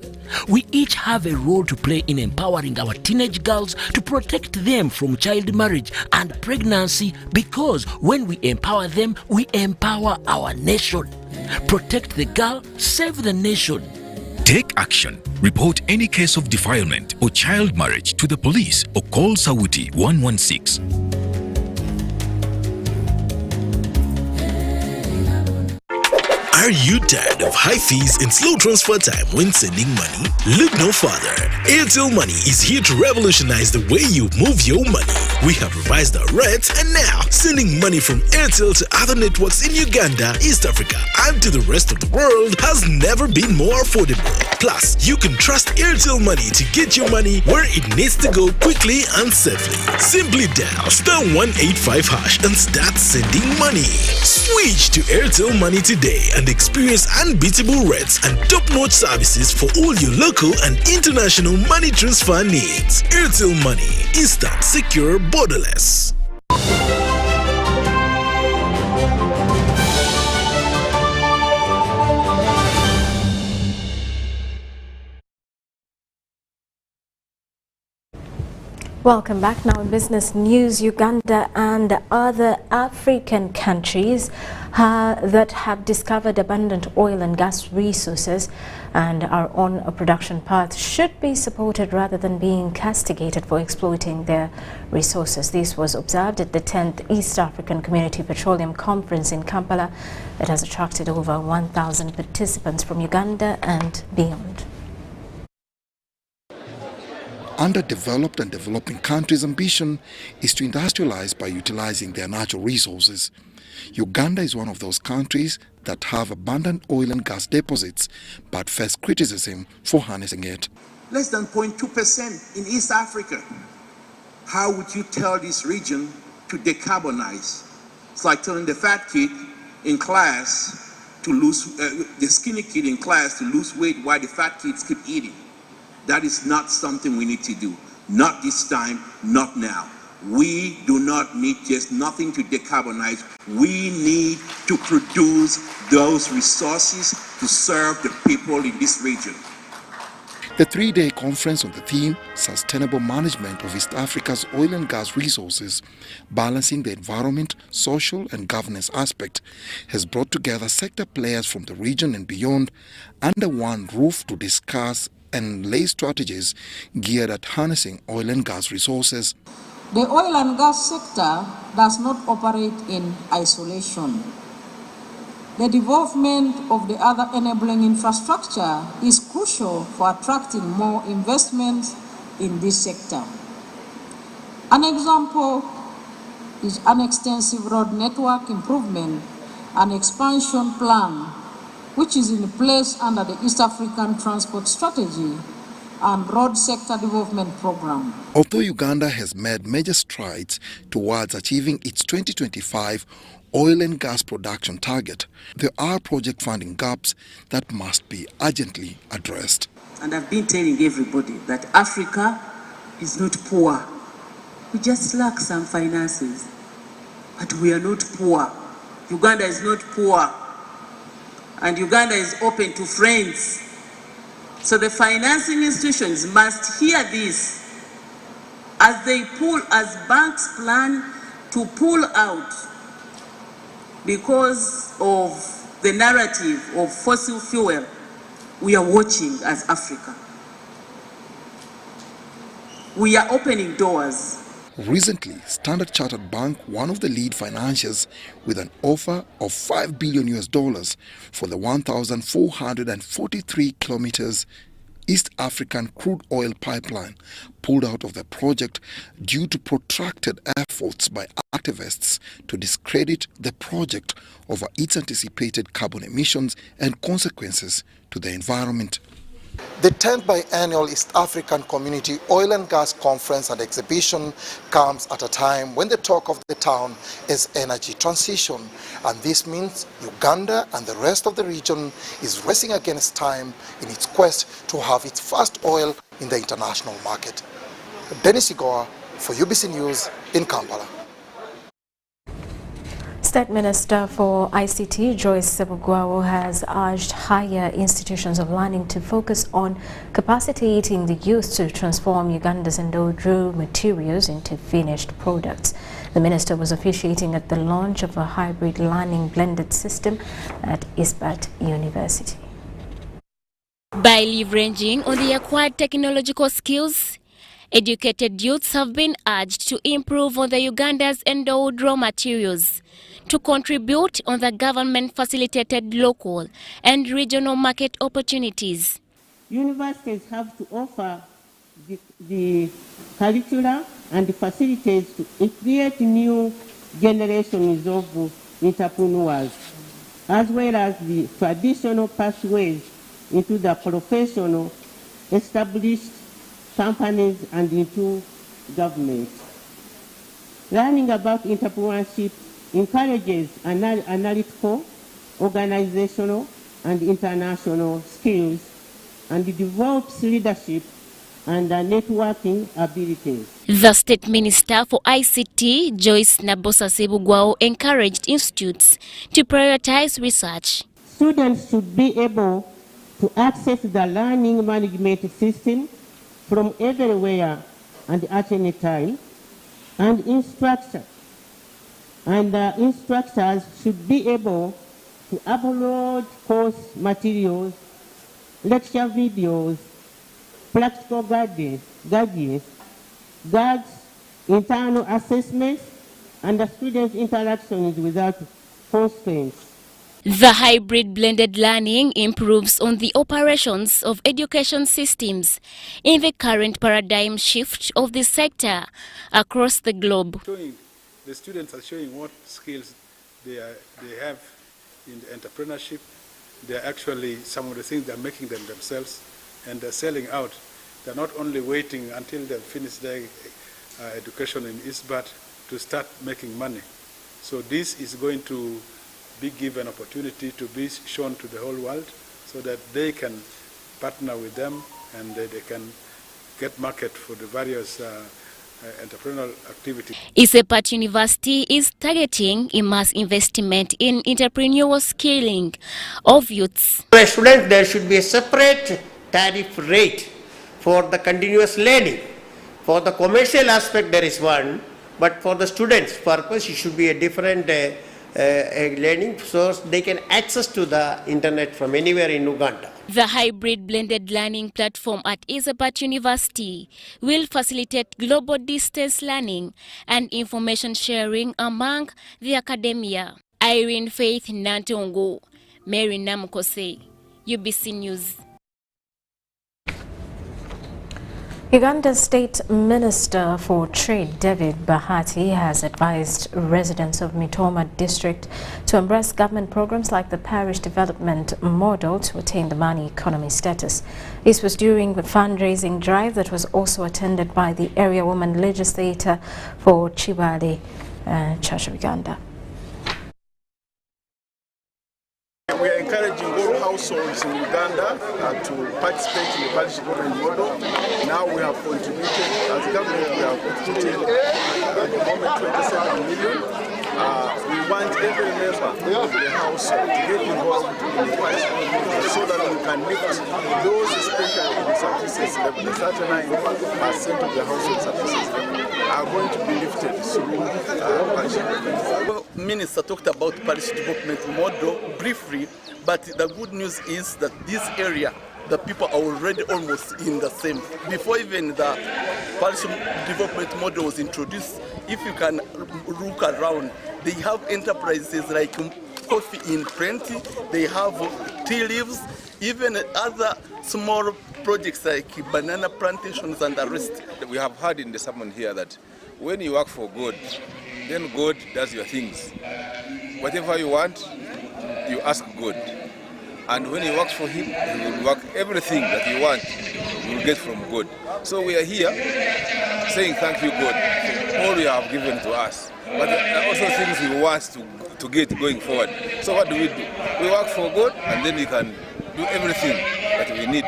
We each have a role to play in empowering our teenage girls to protect them from child marriage and pregnancy because when we empower them, we empower our nation. Protect the girl, save the nation. Take action. Report any case of defilement or child marriage to the police or call Sauti 116. Are you tired of high fees and slow transfer time when sending money? Look no further. Airtel Money is here to revolutionize the way you move your money. We have revised our rates, and now sending money from Airtel to other networks in Uganda, East Africa, and to the rest of the world has never been more affordable. Plus, you can trust Airtel Money to get your money where it needs to go quickly and safely. Simply dial *185# and start sending money. Switch to Airtel Money today and experience unbeatable rates and top-notch services for all your local and international money transfer needs. Airtel Money, instant, secure, borderless. Welcome back. Now in business news, Uganda and other African countries that have discovered abundant oil and gas resources and are on a production path should be supported rather than being castigated for exploiting their resources. This was observed at the 10th East African Community Petroleum Conference in Kampala that has attracted over 1,000 participants from Uganda and beyond. Underdeveloped and developing countries' ambition is to industrialize by utilizing their natural resources. Uganda is one of those countries that have abundant oil and gas deposits but face criticism for harnessing it. Less than 0.2% in East Africa. How would you tell this region to decarbonize? It's like telling the fat kid in class to lose, the skinny kid in class to lose weight while the fat kids keep eating. That is not something we need to do. Not this time, not now. We do not need just nothing to decarbonize. We need to produce those resources to serve the people in this region. The three-day conference on the theme, Sustainable Management of East Africa's Oil and Gas Resources, Balancing the Environment, Social and Governance Aspect, has brought together sector players from the region and beyond under one roof to discuss and lay strategies geared at harnessing oil and gas resources. The oil and gas sector does not operate in isolation. The development of the other enabling infrastructure is crucial for attracting more investment in this sector. An example is an extensive road network improvement and expansion plan which is in place under the East African Transport Strategy and Road Sector Development Program. Although Uganda has made major strides towards achieving its 2025 oil and gas production target, there are project funding gaps that must be urgently addressed. And I've been telling everybody that Africa is not poor. We just lack some finances, but we are not poor. Uganda is not poor. And Uganda is open to friends. So the financing institutions must hear this as they as banks plan to pull out because of the narrative of fossil fuel. We are watching as Africa. We are opening doors. Recently, Standard Chartered Bank, one of the lead financiers, with an offer of $5 billion for the 1,443 kilometers East African crude oil pipeline, pulled out of the project due to protracted efforts by activists to discredit the project over its anticipated carbon emissions and consequences to the environment. The 10th biennial East African Community Oil and Gas Conference and Exhibition comes at a time when the talk of the town is energy transition, and this means Uganda and the rest of the region is racing against time in its quest to have its first oil in the international market. Dennis Igoa for UBC News in Kampala. State Minister for ICT, Joyce Sebugwawo, has urged higher institutions of learning to focus on capacitating the youth to transform Uganda's endowed raw materials into finished products. The minister was officiating at the launch of a hybrid learning blended system at Isbat University. By leveraging on the acquired technological skills, educated youths have been urged to improve on the Uganda's endowed raw materials to contribute on the government-facilitated local and regional market opportunities. Universities have to offer the curricula and the facilities to create new generations of entrepreneurs, as well as the traditional pathways into the professional, established companies and into government. Learning about entrepreneurship encourages analytical, organizational, and international skills and develops leadership and networking abilities. The State Minister for ICT, Joyce Nabosa Sebugwao, encouraged institutes to prioritize research. Students should be able to access the learning management system from everywhere and at any time, and instructors should be able to upload course materials, lecture videos, practical guides, internal assessments, and the students' interactions without constraints. The hybrid blended learning improves on the operations of education systems in the current paradigm shift of the sector across the globe. The students are showing what skills they have in entrepreneurship. They're actually, some of the things they're making them themselves, and they're selling out. They're not only waiting until they've finished their education in ISBAT to start making money. So this is going to be given an opportunity to be shown to the whole world so that they can partner with them and they can get market for the various entrepreneurial activities. Isepat University is targeting a mass investment in entrepreneurial scaling of youths. For students, there should be a separate tariff rate for the continuous learning. For the commercial aspect, there is one, but for the students' purpose, it should be a different learning source. They can access to the internet from anywhere in Uganda. The hybrid blended learning platform at Isepat University will facilitate global distance learning and information sharing among the academia. Irene Faith Nantongo, Mary Namukose, UBC News. Uganda's State Minister for Trade, David Bahati, has advised residents of Mitoma district to embrace government programs like the parish development model to attain the money economy status. This was during the fundraising drive that was also attended by the area woman legislator for Chibale, Church of Uganda. We are encouraging all households in Uganda to participate in the parish development model. Now we have contributed, as a government, we have contributed at the moment 27 million. We want every member of the household to get involved in the parish development model so that we can lift those, especially in the services level. The 39% of the household services level are going to be lifted through parish development. Well, Minister talked about parish development model briefly, but the good news is that this area, the people are already almost in the same. Before even the parish development model was introduced, if you can look around, they have enterprises like coffee in plenty, they have tea leaves, even other small projects like banana plantations and the rest. We have heard in the sermon here that when you work for God, then God does your things. Whatever you want, you ask God. And when you work for Him, He will work everything that you want, you will get from God. So we are here saying thank you, God, for all you have given to us. But there are also things we want to get going forward. So what do? We work for God, and then we can do everything that we need.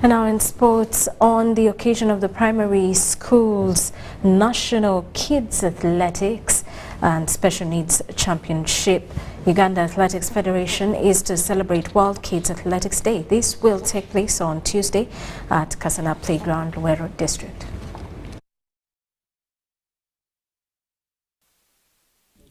And now in sports, on the occasion of the primary schools National Kids Athletics and Special Needs Championship, Uganda Athletics Federation is to celebrate World Kids Athletics Day. This will take place on Tuesday at Kasana Playground, Luero District.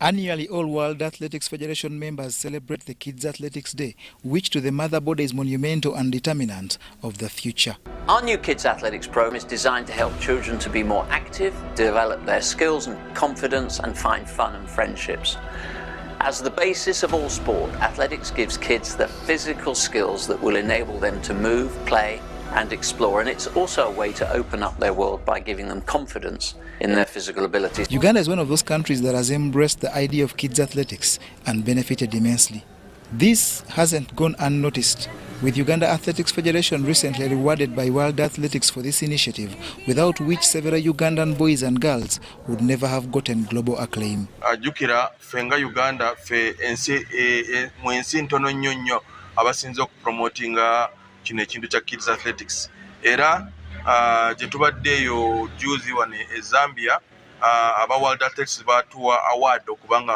Annually, all World Athletics Federation members celebrate the Kids Athletics Day, which to the mother body is monumental and determinant of the future. Our new Kids Athletics program is designed to help children to be more active, develop their skills and confidence, and find fun and friendships. As the basis of all sport, athletics gives kids the physical skills that will enable them to move, play, and explore, and it's also a way to open up their world by giving them confidence in their physical abilities. Uganda is one of those countries that has embraced the idea of kids athletics and benefited immensely. This hasn't gone unnoticed, with Uganda Athletics Federation recently rewarded by World Athletics for this initiative, without which several Ugandan boys and girls would never have gotten global acclaim. Jukira fenga Uganda fe mwensi ntono nnyo abasinze okupromotinga kino ekintu kya Kids Athletics. Era gye tubaddeeyo juzi wane e Zambia, aba World Athletics batuwa award okubanga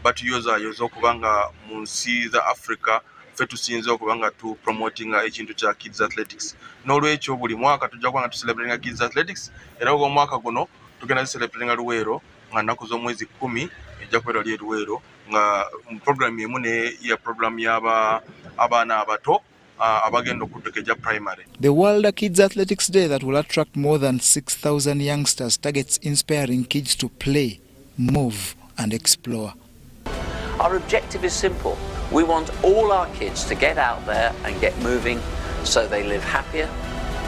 batuyozaayoza okubanga mu nsi za Africa ffe tusinze okubanga tu promotinga ekintu kya Kids Athletics. N'olwekyo buli mwaka tujja kuba nga tucelebratinga Kids Athletics, era ogw'omwaka guno tugenda tucelebratinga Luweero nga nnaku z'omwezi 10 ejja kubeera li Luweero nga program emu ne ya program y'abaana abato abagenda okutegeja primary. The World Kids Athletics Day that will attract more than 6,000 youngsters targets inspiring kids to play, move and explore. Our objective is simple. We want all our kids to get out there and get moving so they live happier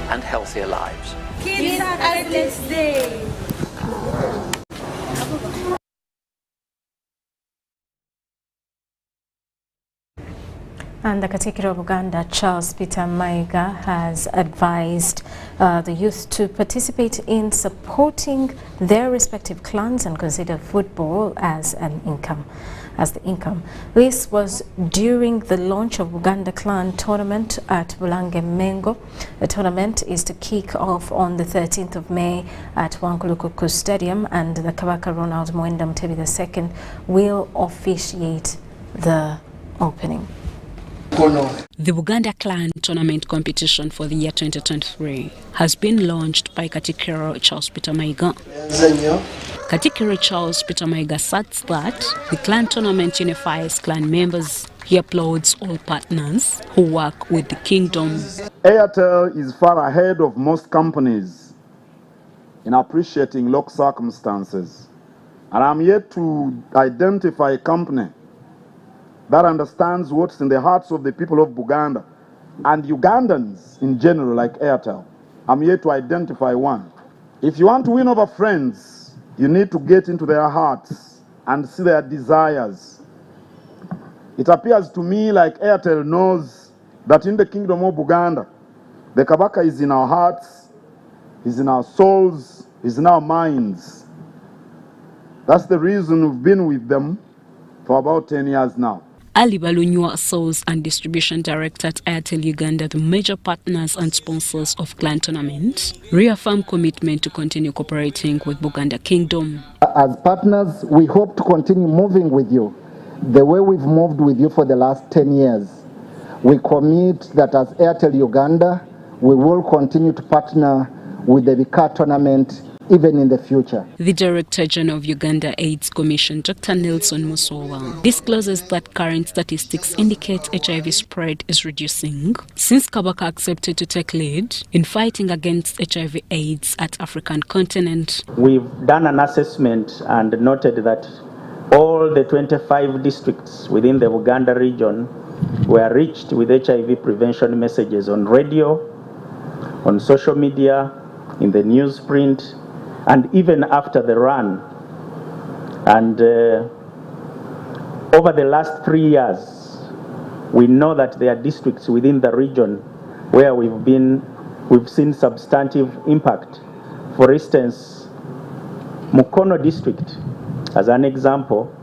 and healthier lives. Kids Athletics Day! And the Katikkiro of Uganda, Charles Peter Mayiga, has advised the youth to participate in supporting their respective clans and consider football as the income. This was during the launch of Uganda Clan Tournament at Bulange Mengo. The tournament is to kick off on the 13th of May at Wankulukuku Stadium, and the Kabaka Ronald Mwenda Mutebi II will officiate the opening. The Uganda Clan Tournament competition for the year 2023 has been launched by Katikkiro Charles Peter Mayiga. Katikkiro Charles Peter Mayiga asserts that the clan tournament unifies clan members. He applauds all partners who work with the kingdom. Airtel is far ahead of most companies in appreciating local circumstances, and I'm yet to identify a company that understands what's in the hearts of the people of Buganda and Ugandans in general, like Airtel. I'm here to identify one. If you want to win over friends, you need to get into their hearts and see their desires. It appears to me like Airtel knows that in the kingdom of Buganda, the Kabaka is in our hearts, is in our souls, is in our minds. That's the reason we've been with them for about 10 years now. Ali Balunywa, Sales and Distribution Director at Airtel Uganda, the major partners and sponsors of Clan Tournament, reaffirm commitment to continue cooperating with Buganda Kingdom. As partners, we hope to continue moving with you the way we've moved with you for the last 10 years. We commit that as Airtel Uganda, we will continue to partner with the Vika Tournament even in the future. The Director General of Uganda AIDS Commission, Dr. Nelson Musowa, discloses that current statistics indicate HIV spread is reducing since Kabaka accepted to take lead in fighting against HIV AIDS at African continent. We've done an assessment and noted that all the 25 districts within the Uganda region were reached with HIV prevention messages on radio, on social media, in the newsprint, and even after the run. And over the last 3 years, we know that there are districts within the region where we've seen substantive impact. For instance, Mukono district, as an example,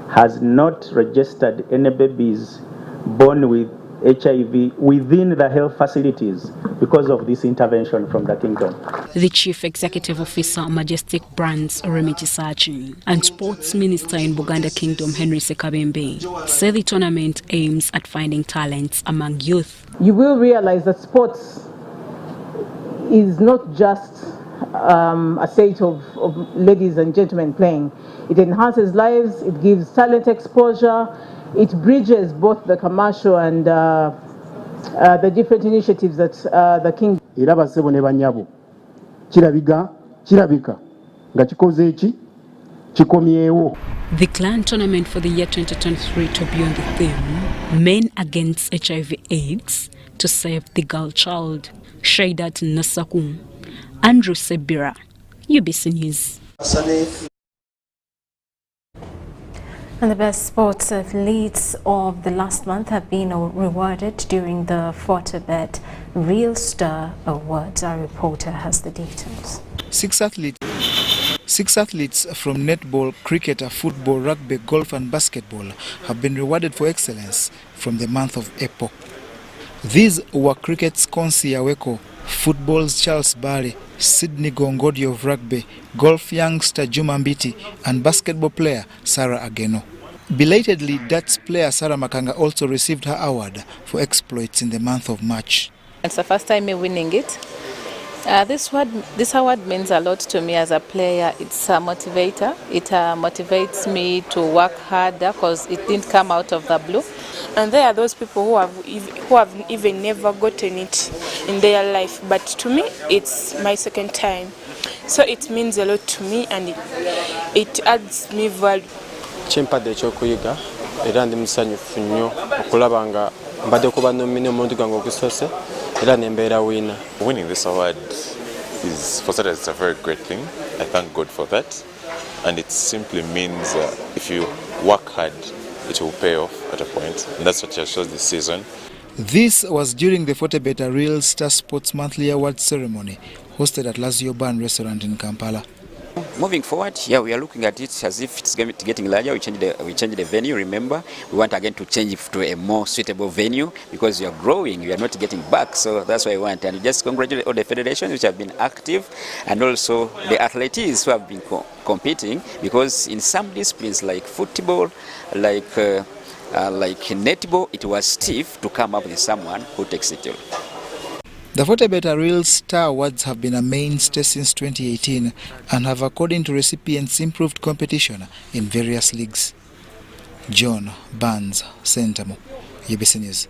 has not registered any babies born with HIV within the health facilities because of this intervention from the kingdom. The Chief Executive Officer, Majestic Brands, Remiti Sachi, and Sports Minister in Buganda Kingdom, Henry Sekabembe, say the tournament aims at finding talents among youth. You will realize that sports is not just a set of ladies and gentlemen playing. It enhances lives, it gives talent exposure, it bridges both the commercial and the different initiatives that the King. The clan tournament for the year 2023 to be on the theme Men Against HIV/AIDS to Save the Girl Child. Shaidat Nasakum, Andrew Sebira, UBC News. And the best sports athletes of the last month have been rewarded during the Fortebet Real Star Awards. Our reporter has the details. Six athletes from netball, cricket, football, rugby, golf and basketball have been rewarded for excellence from the month of April. These were cricket's Konsi Aweko, football's Charles Barry, Sydney Gongodi of rugby, golf youngster Juma Mbiti and basketball player Sarah Ageno. Belatedly, darts player Sarah Makanga also received her award for exploits in the month of March. It's the first time me winning it. This award means a lot to me as a player. It's a motivator. It motivates me to work harder because it didn't come out of the blue. And there are those people who have even never gotten it in their life. But to me, it's my second time. So it means a lot to me and it adds me value. Chimpadde ekyokuyiga era ndi musanyufu nnyo okulaba nga mbadde kuba nomine omuntu gwange ogusose era nembeera wina. Winning this award is, for starters, it's a very great thing. I thank God for that. And it simply means if you work hard, it will pay off at a point. And that's what you shows this season. This was during the Fortebet Real Star Sports Monthly Awards ceremony hosted at Lazio Bar Restaurant in Kampala. Moving forward, yeah, we are looking at it as if it's getting larger. We change the venue. Remember, we want again to change it to a more suitable venue because we are growing. We are not getting back, so that's why we want. And just congratulate all the federations which have been active, and also the athletes who have been competing. Because in some disciplines like football, like netball, it was stiff to come up with someone who takes it all. The Fortebet Real Star Awards have been a mainstay since 2018 and have, according to recipients, improved competition in various leagues. John Barnes, Sentamo, UBC News.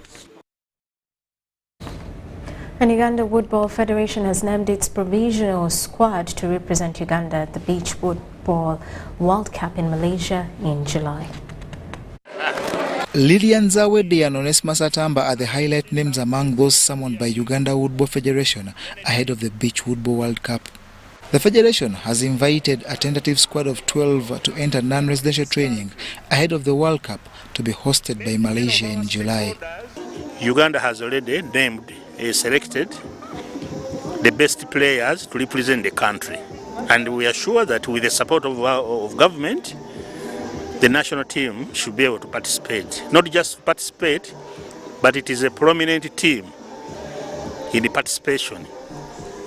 And Uganda Woodball Federation has named its provisional squad to represent Uganda at the Beach Woodball World Cup in Malaysia in July. Lilian Zawedi and Onesmus Atamba are the highlight names among those summoned by Uganda Woodball Federation ahead of the Beach Woodball World Cup. The Federation has invited a tentative squad of 12 to enter non-residential training ahead of the World Cup to be hosted by Malaysia in July. Uganda has already selected the best players to represent the country. And we are sure that with the support of government, the national team should be able to participate. Not just participate, but it is a prominent team in the participation.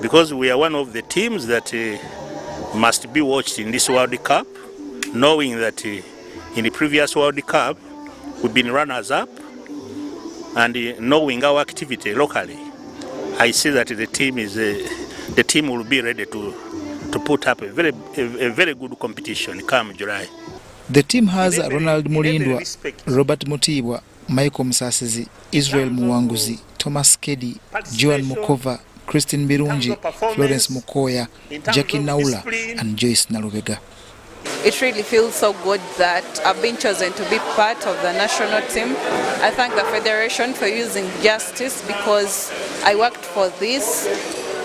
Because we are one of the teams that must be watched in this World Cup, knowing that in the previous World Cup, we've been runners-up, and knowing our activity locally, I see that the team will be ready to put up a very good competition come July. The team has Ronald Mulindwa, Robert Mutibwa, Michael Msasizi, Israel Muwanguzi, Thomas Kedi, Joan Mukova, Christine Birunji, Florence Mukoya, Jackie Naula, and Joyce Narubega. It really feels so good that I've been chosen to be part of the national team. I thank the Federation for using justice because I worked for this.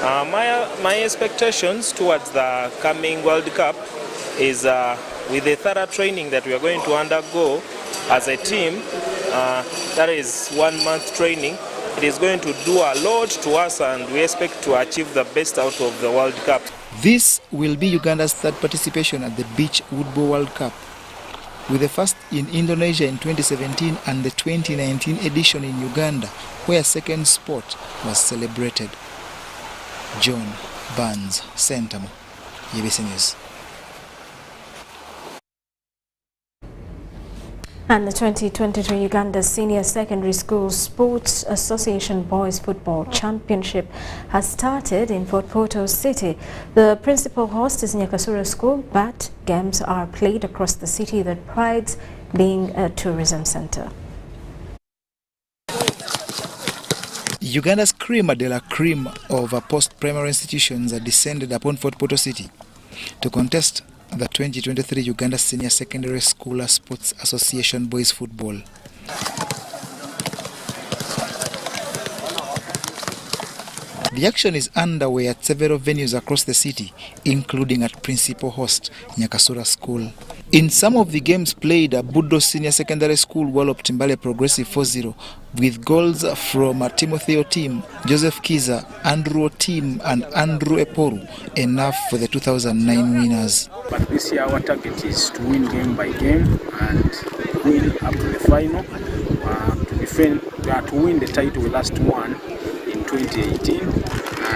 My expectations towards the coming World Cup is with the thorough training that we are going to undergo as a team, that is 1 month training. It is going to do a lot to us and we expect to achieve the best out of the World Cup. This will be Uganda's third participation at the Beach Woodball World Cup, with the first in Indonesia in 2017 and the 2019 edition in Uganda, where second sport was celebrated. John Barnes, Sentamo, UBC News. And the 2023 Uganda Senior Secondary School Sports Association Boys Football Championship has started in Fort Portal City. The principal host is Nyakasura School, but games are played across the city that prides being a tourism center. Uganda's cream de la cream of post-primary institutions are descended upon Fort Portal City to contest the 2023 Uganda Senior Secondary School Sports Association Boys Football. The action is underway at several venues across the city, including at principal host Nyakasura School. In some of the games played, Buddo Senior Secondary School walloped Mbale Progressive 4-0 with goals from Timothy Otim, Joseph Kiza, Andrew Otim and Andrew Eporu, enough for the 2009 winners. But this year our target is to win game by game and win up to the final, to win the title we last won in 2018.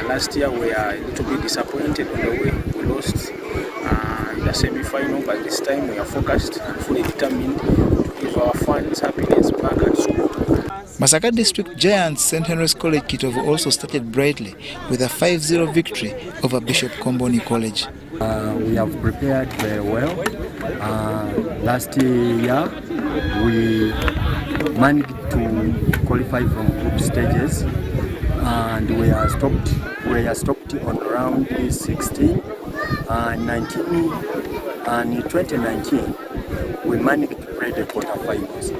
Last year we are a little bit disappointed on the way we lost in the semi-final, but this time we are focused and fully determined to give our fans happiness back at school. Masaka District Giants St. Henry's College Kitovu also started brightly with a 5-0 victory over Bishop Komboni College. We have prepared very well. Last year we managed to qualify from group stages and we are stopped on round 16 and 19, and in 2019 we managed to play the quarterfinals.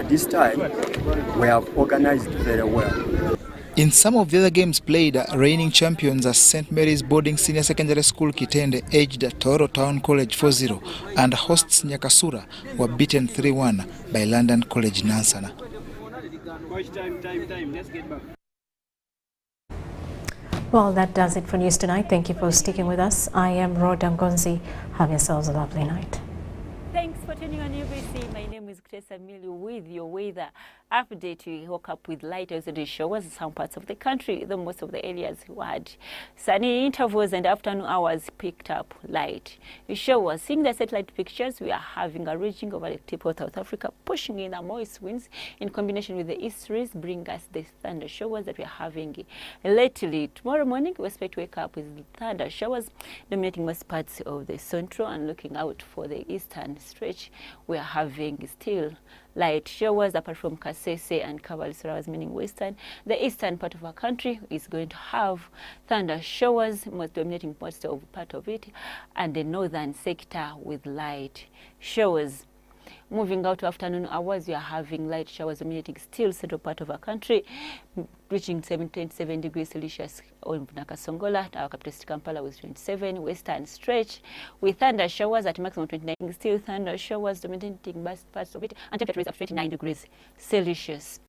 This time we have organized very well. In some of the other games played, reigning champions as St. Mary's Boarding Senior Secondary School Kitende edged Toro Town College 4-0 and hosts Nyakasura were beaten 3-1 by London College Nansana. Let's get back. Well, that does it for news tonight. Thank you for sticking with us. I am Rhoda Ngonzi. Have yourselves a lovely night. Thanks for tuning on UBC. My name is Grace Amelia with your weather update. We woke up with light isolated showers in some parts of the country. The most of the areas who had sunny intervals and afternoon hours picked up light showers. Seeing the satellite pictures, we are having a raging over the tip of South Africa, pushing in the moist winds in combination with the easterlies, bring us the thunder showers that we are having lately. Tomorrow morning, we expect to wake up with thunder showers dominating most parts of the central, and looking out for the eastern stretch, we are having still light showers apart from Kasese and Kabaale, meaning western. The eastern part of our country is going to have thunder showers, most dominating part of it, and the northern sector with light showers. Moving out to afternoon hours, we are having light showers dominating still central part of our country, reaching 27 degrees Celsius on Nakasongola, our capital city Kampala with 27, western stretch with thunder showers at maximum 29, still thunder showers dominating parts of it, and temperature is up 29 degrees Celsius.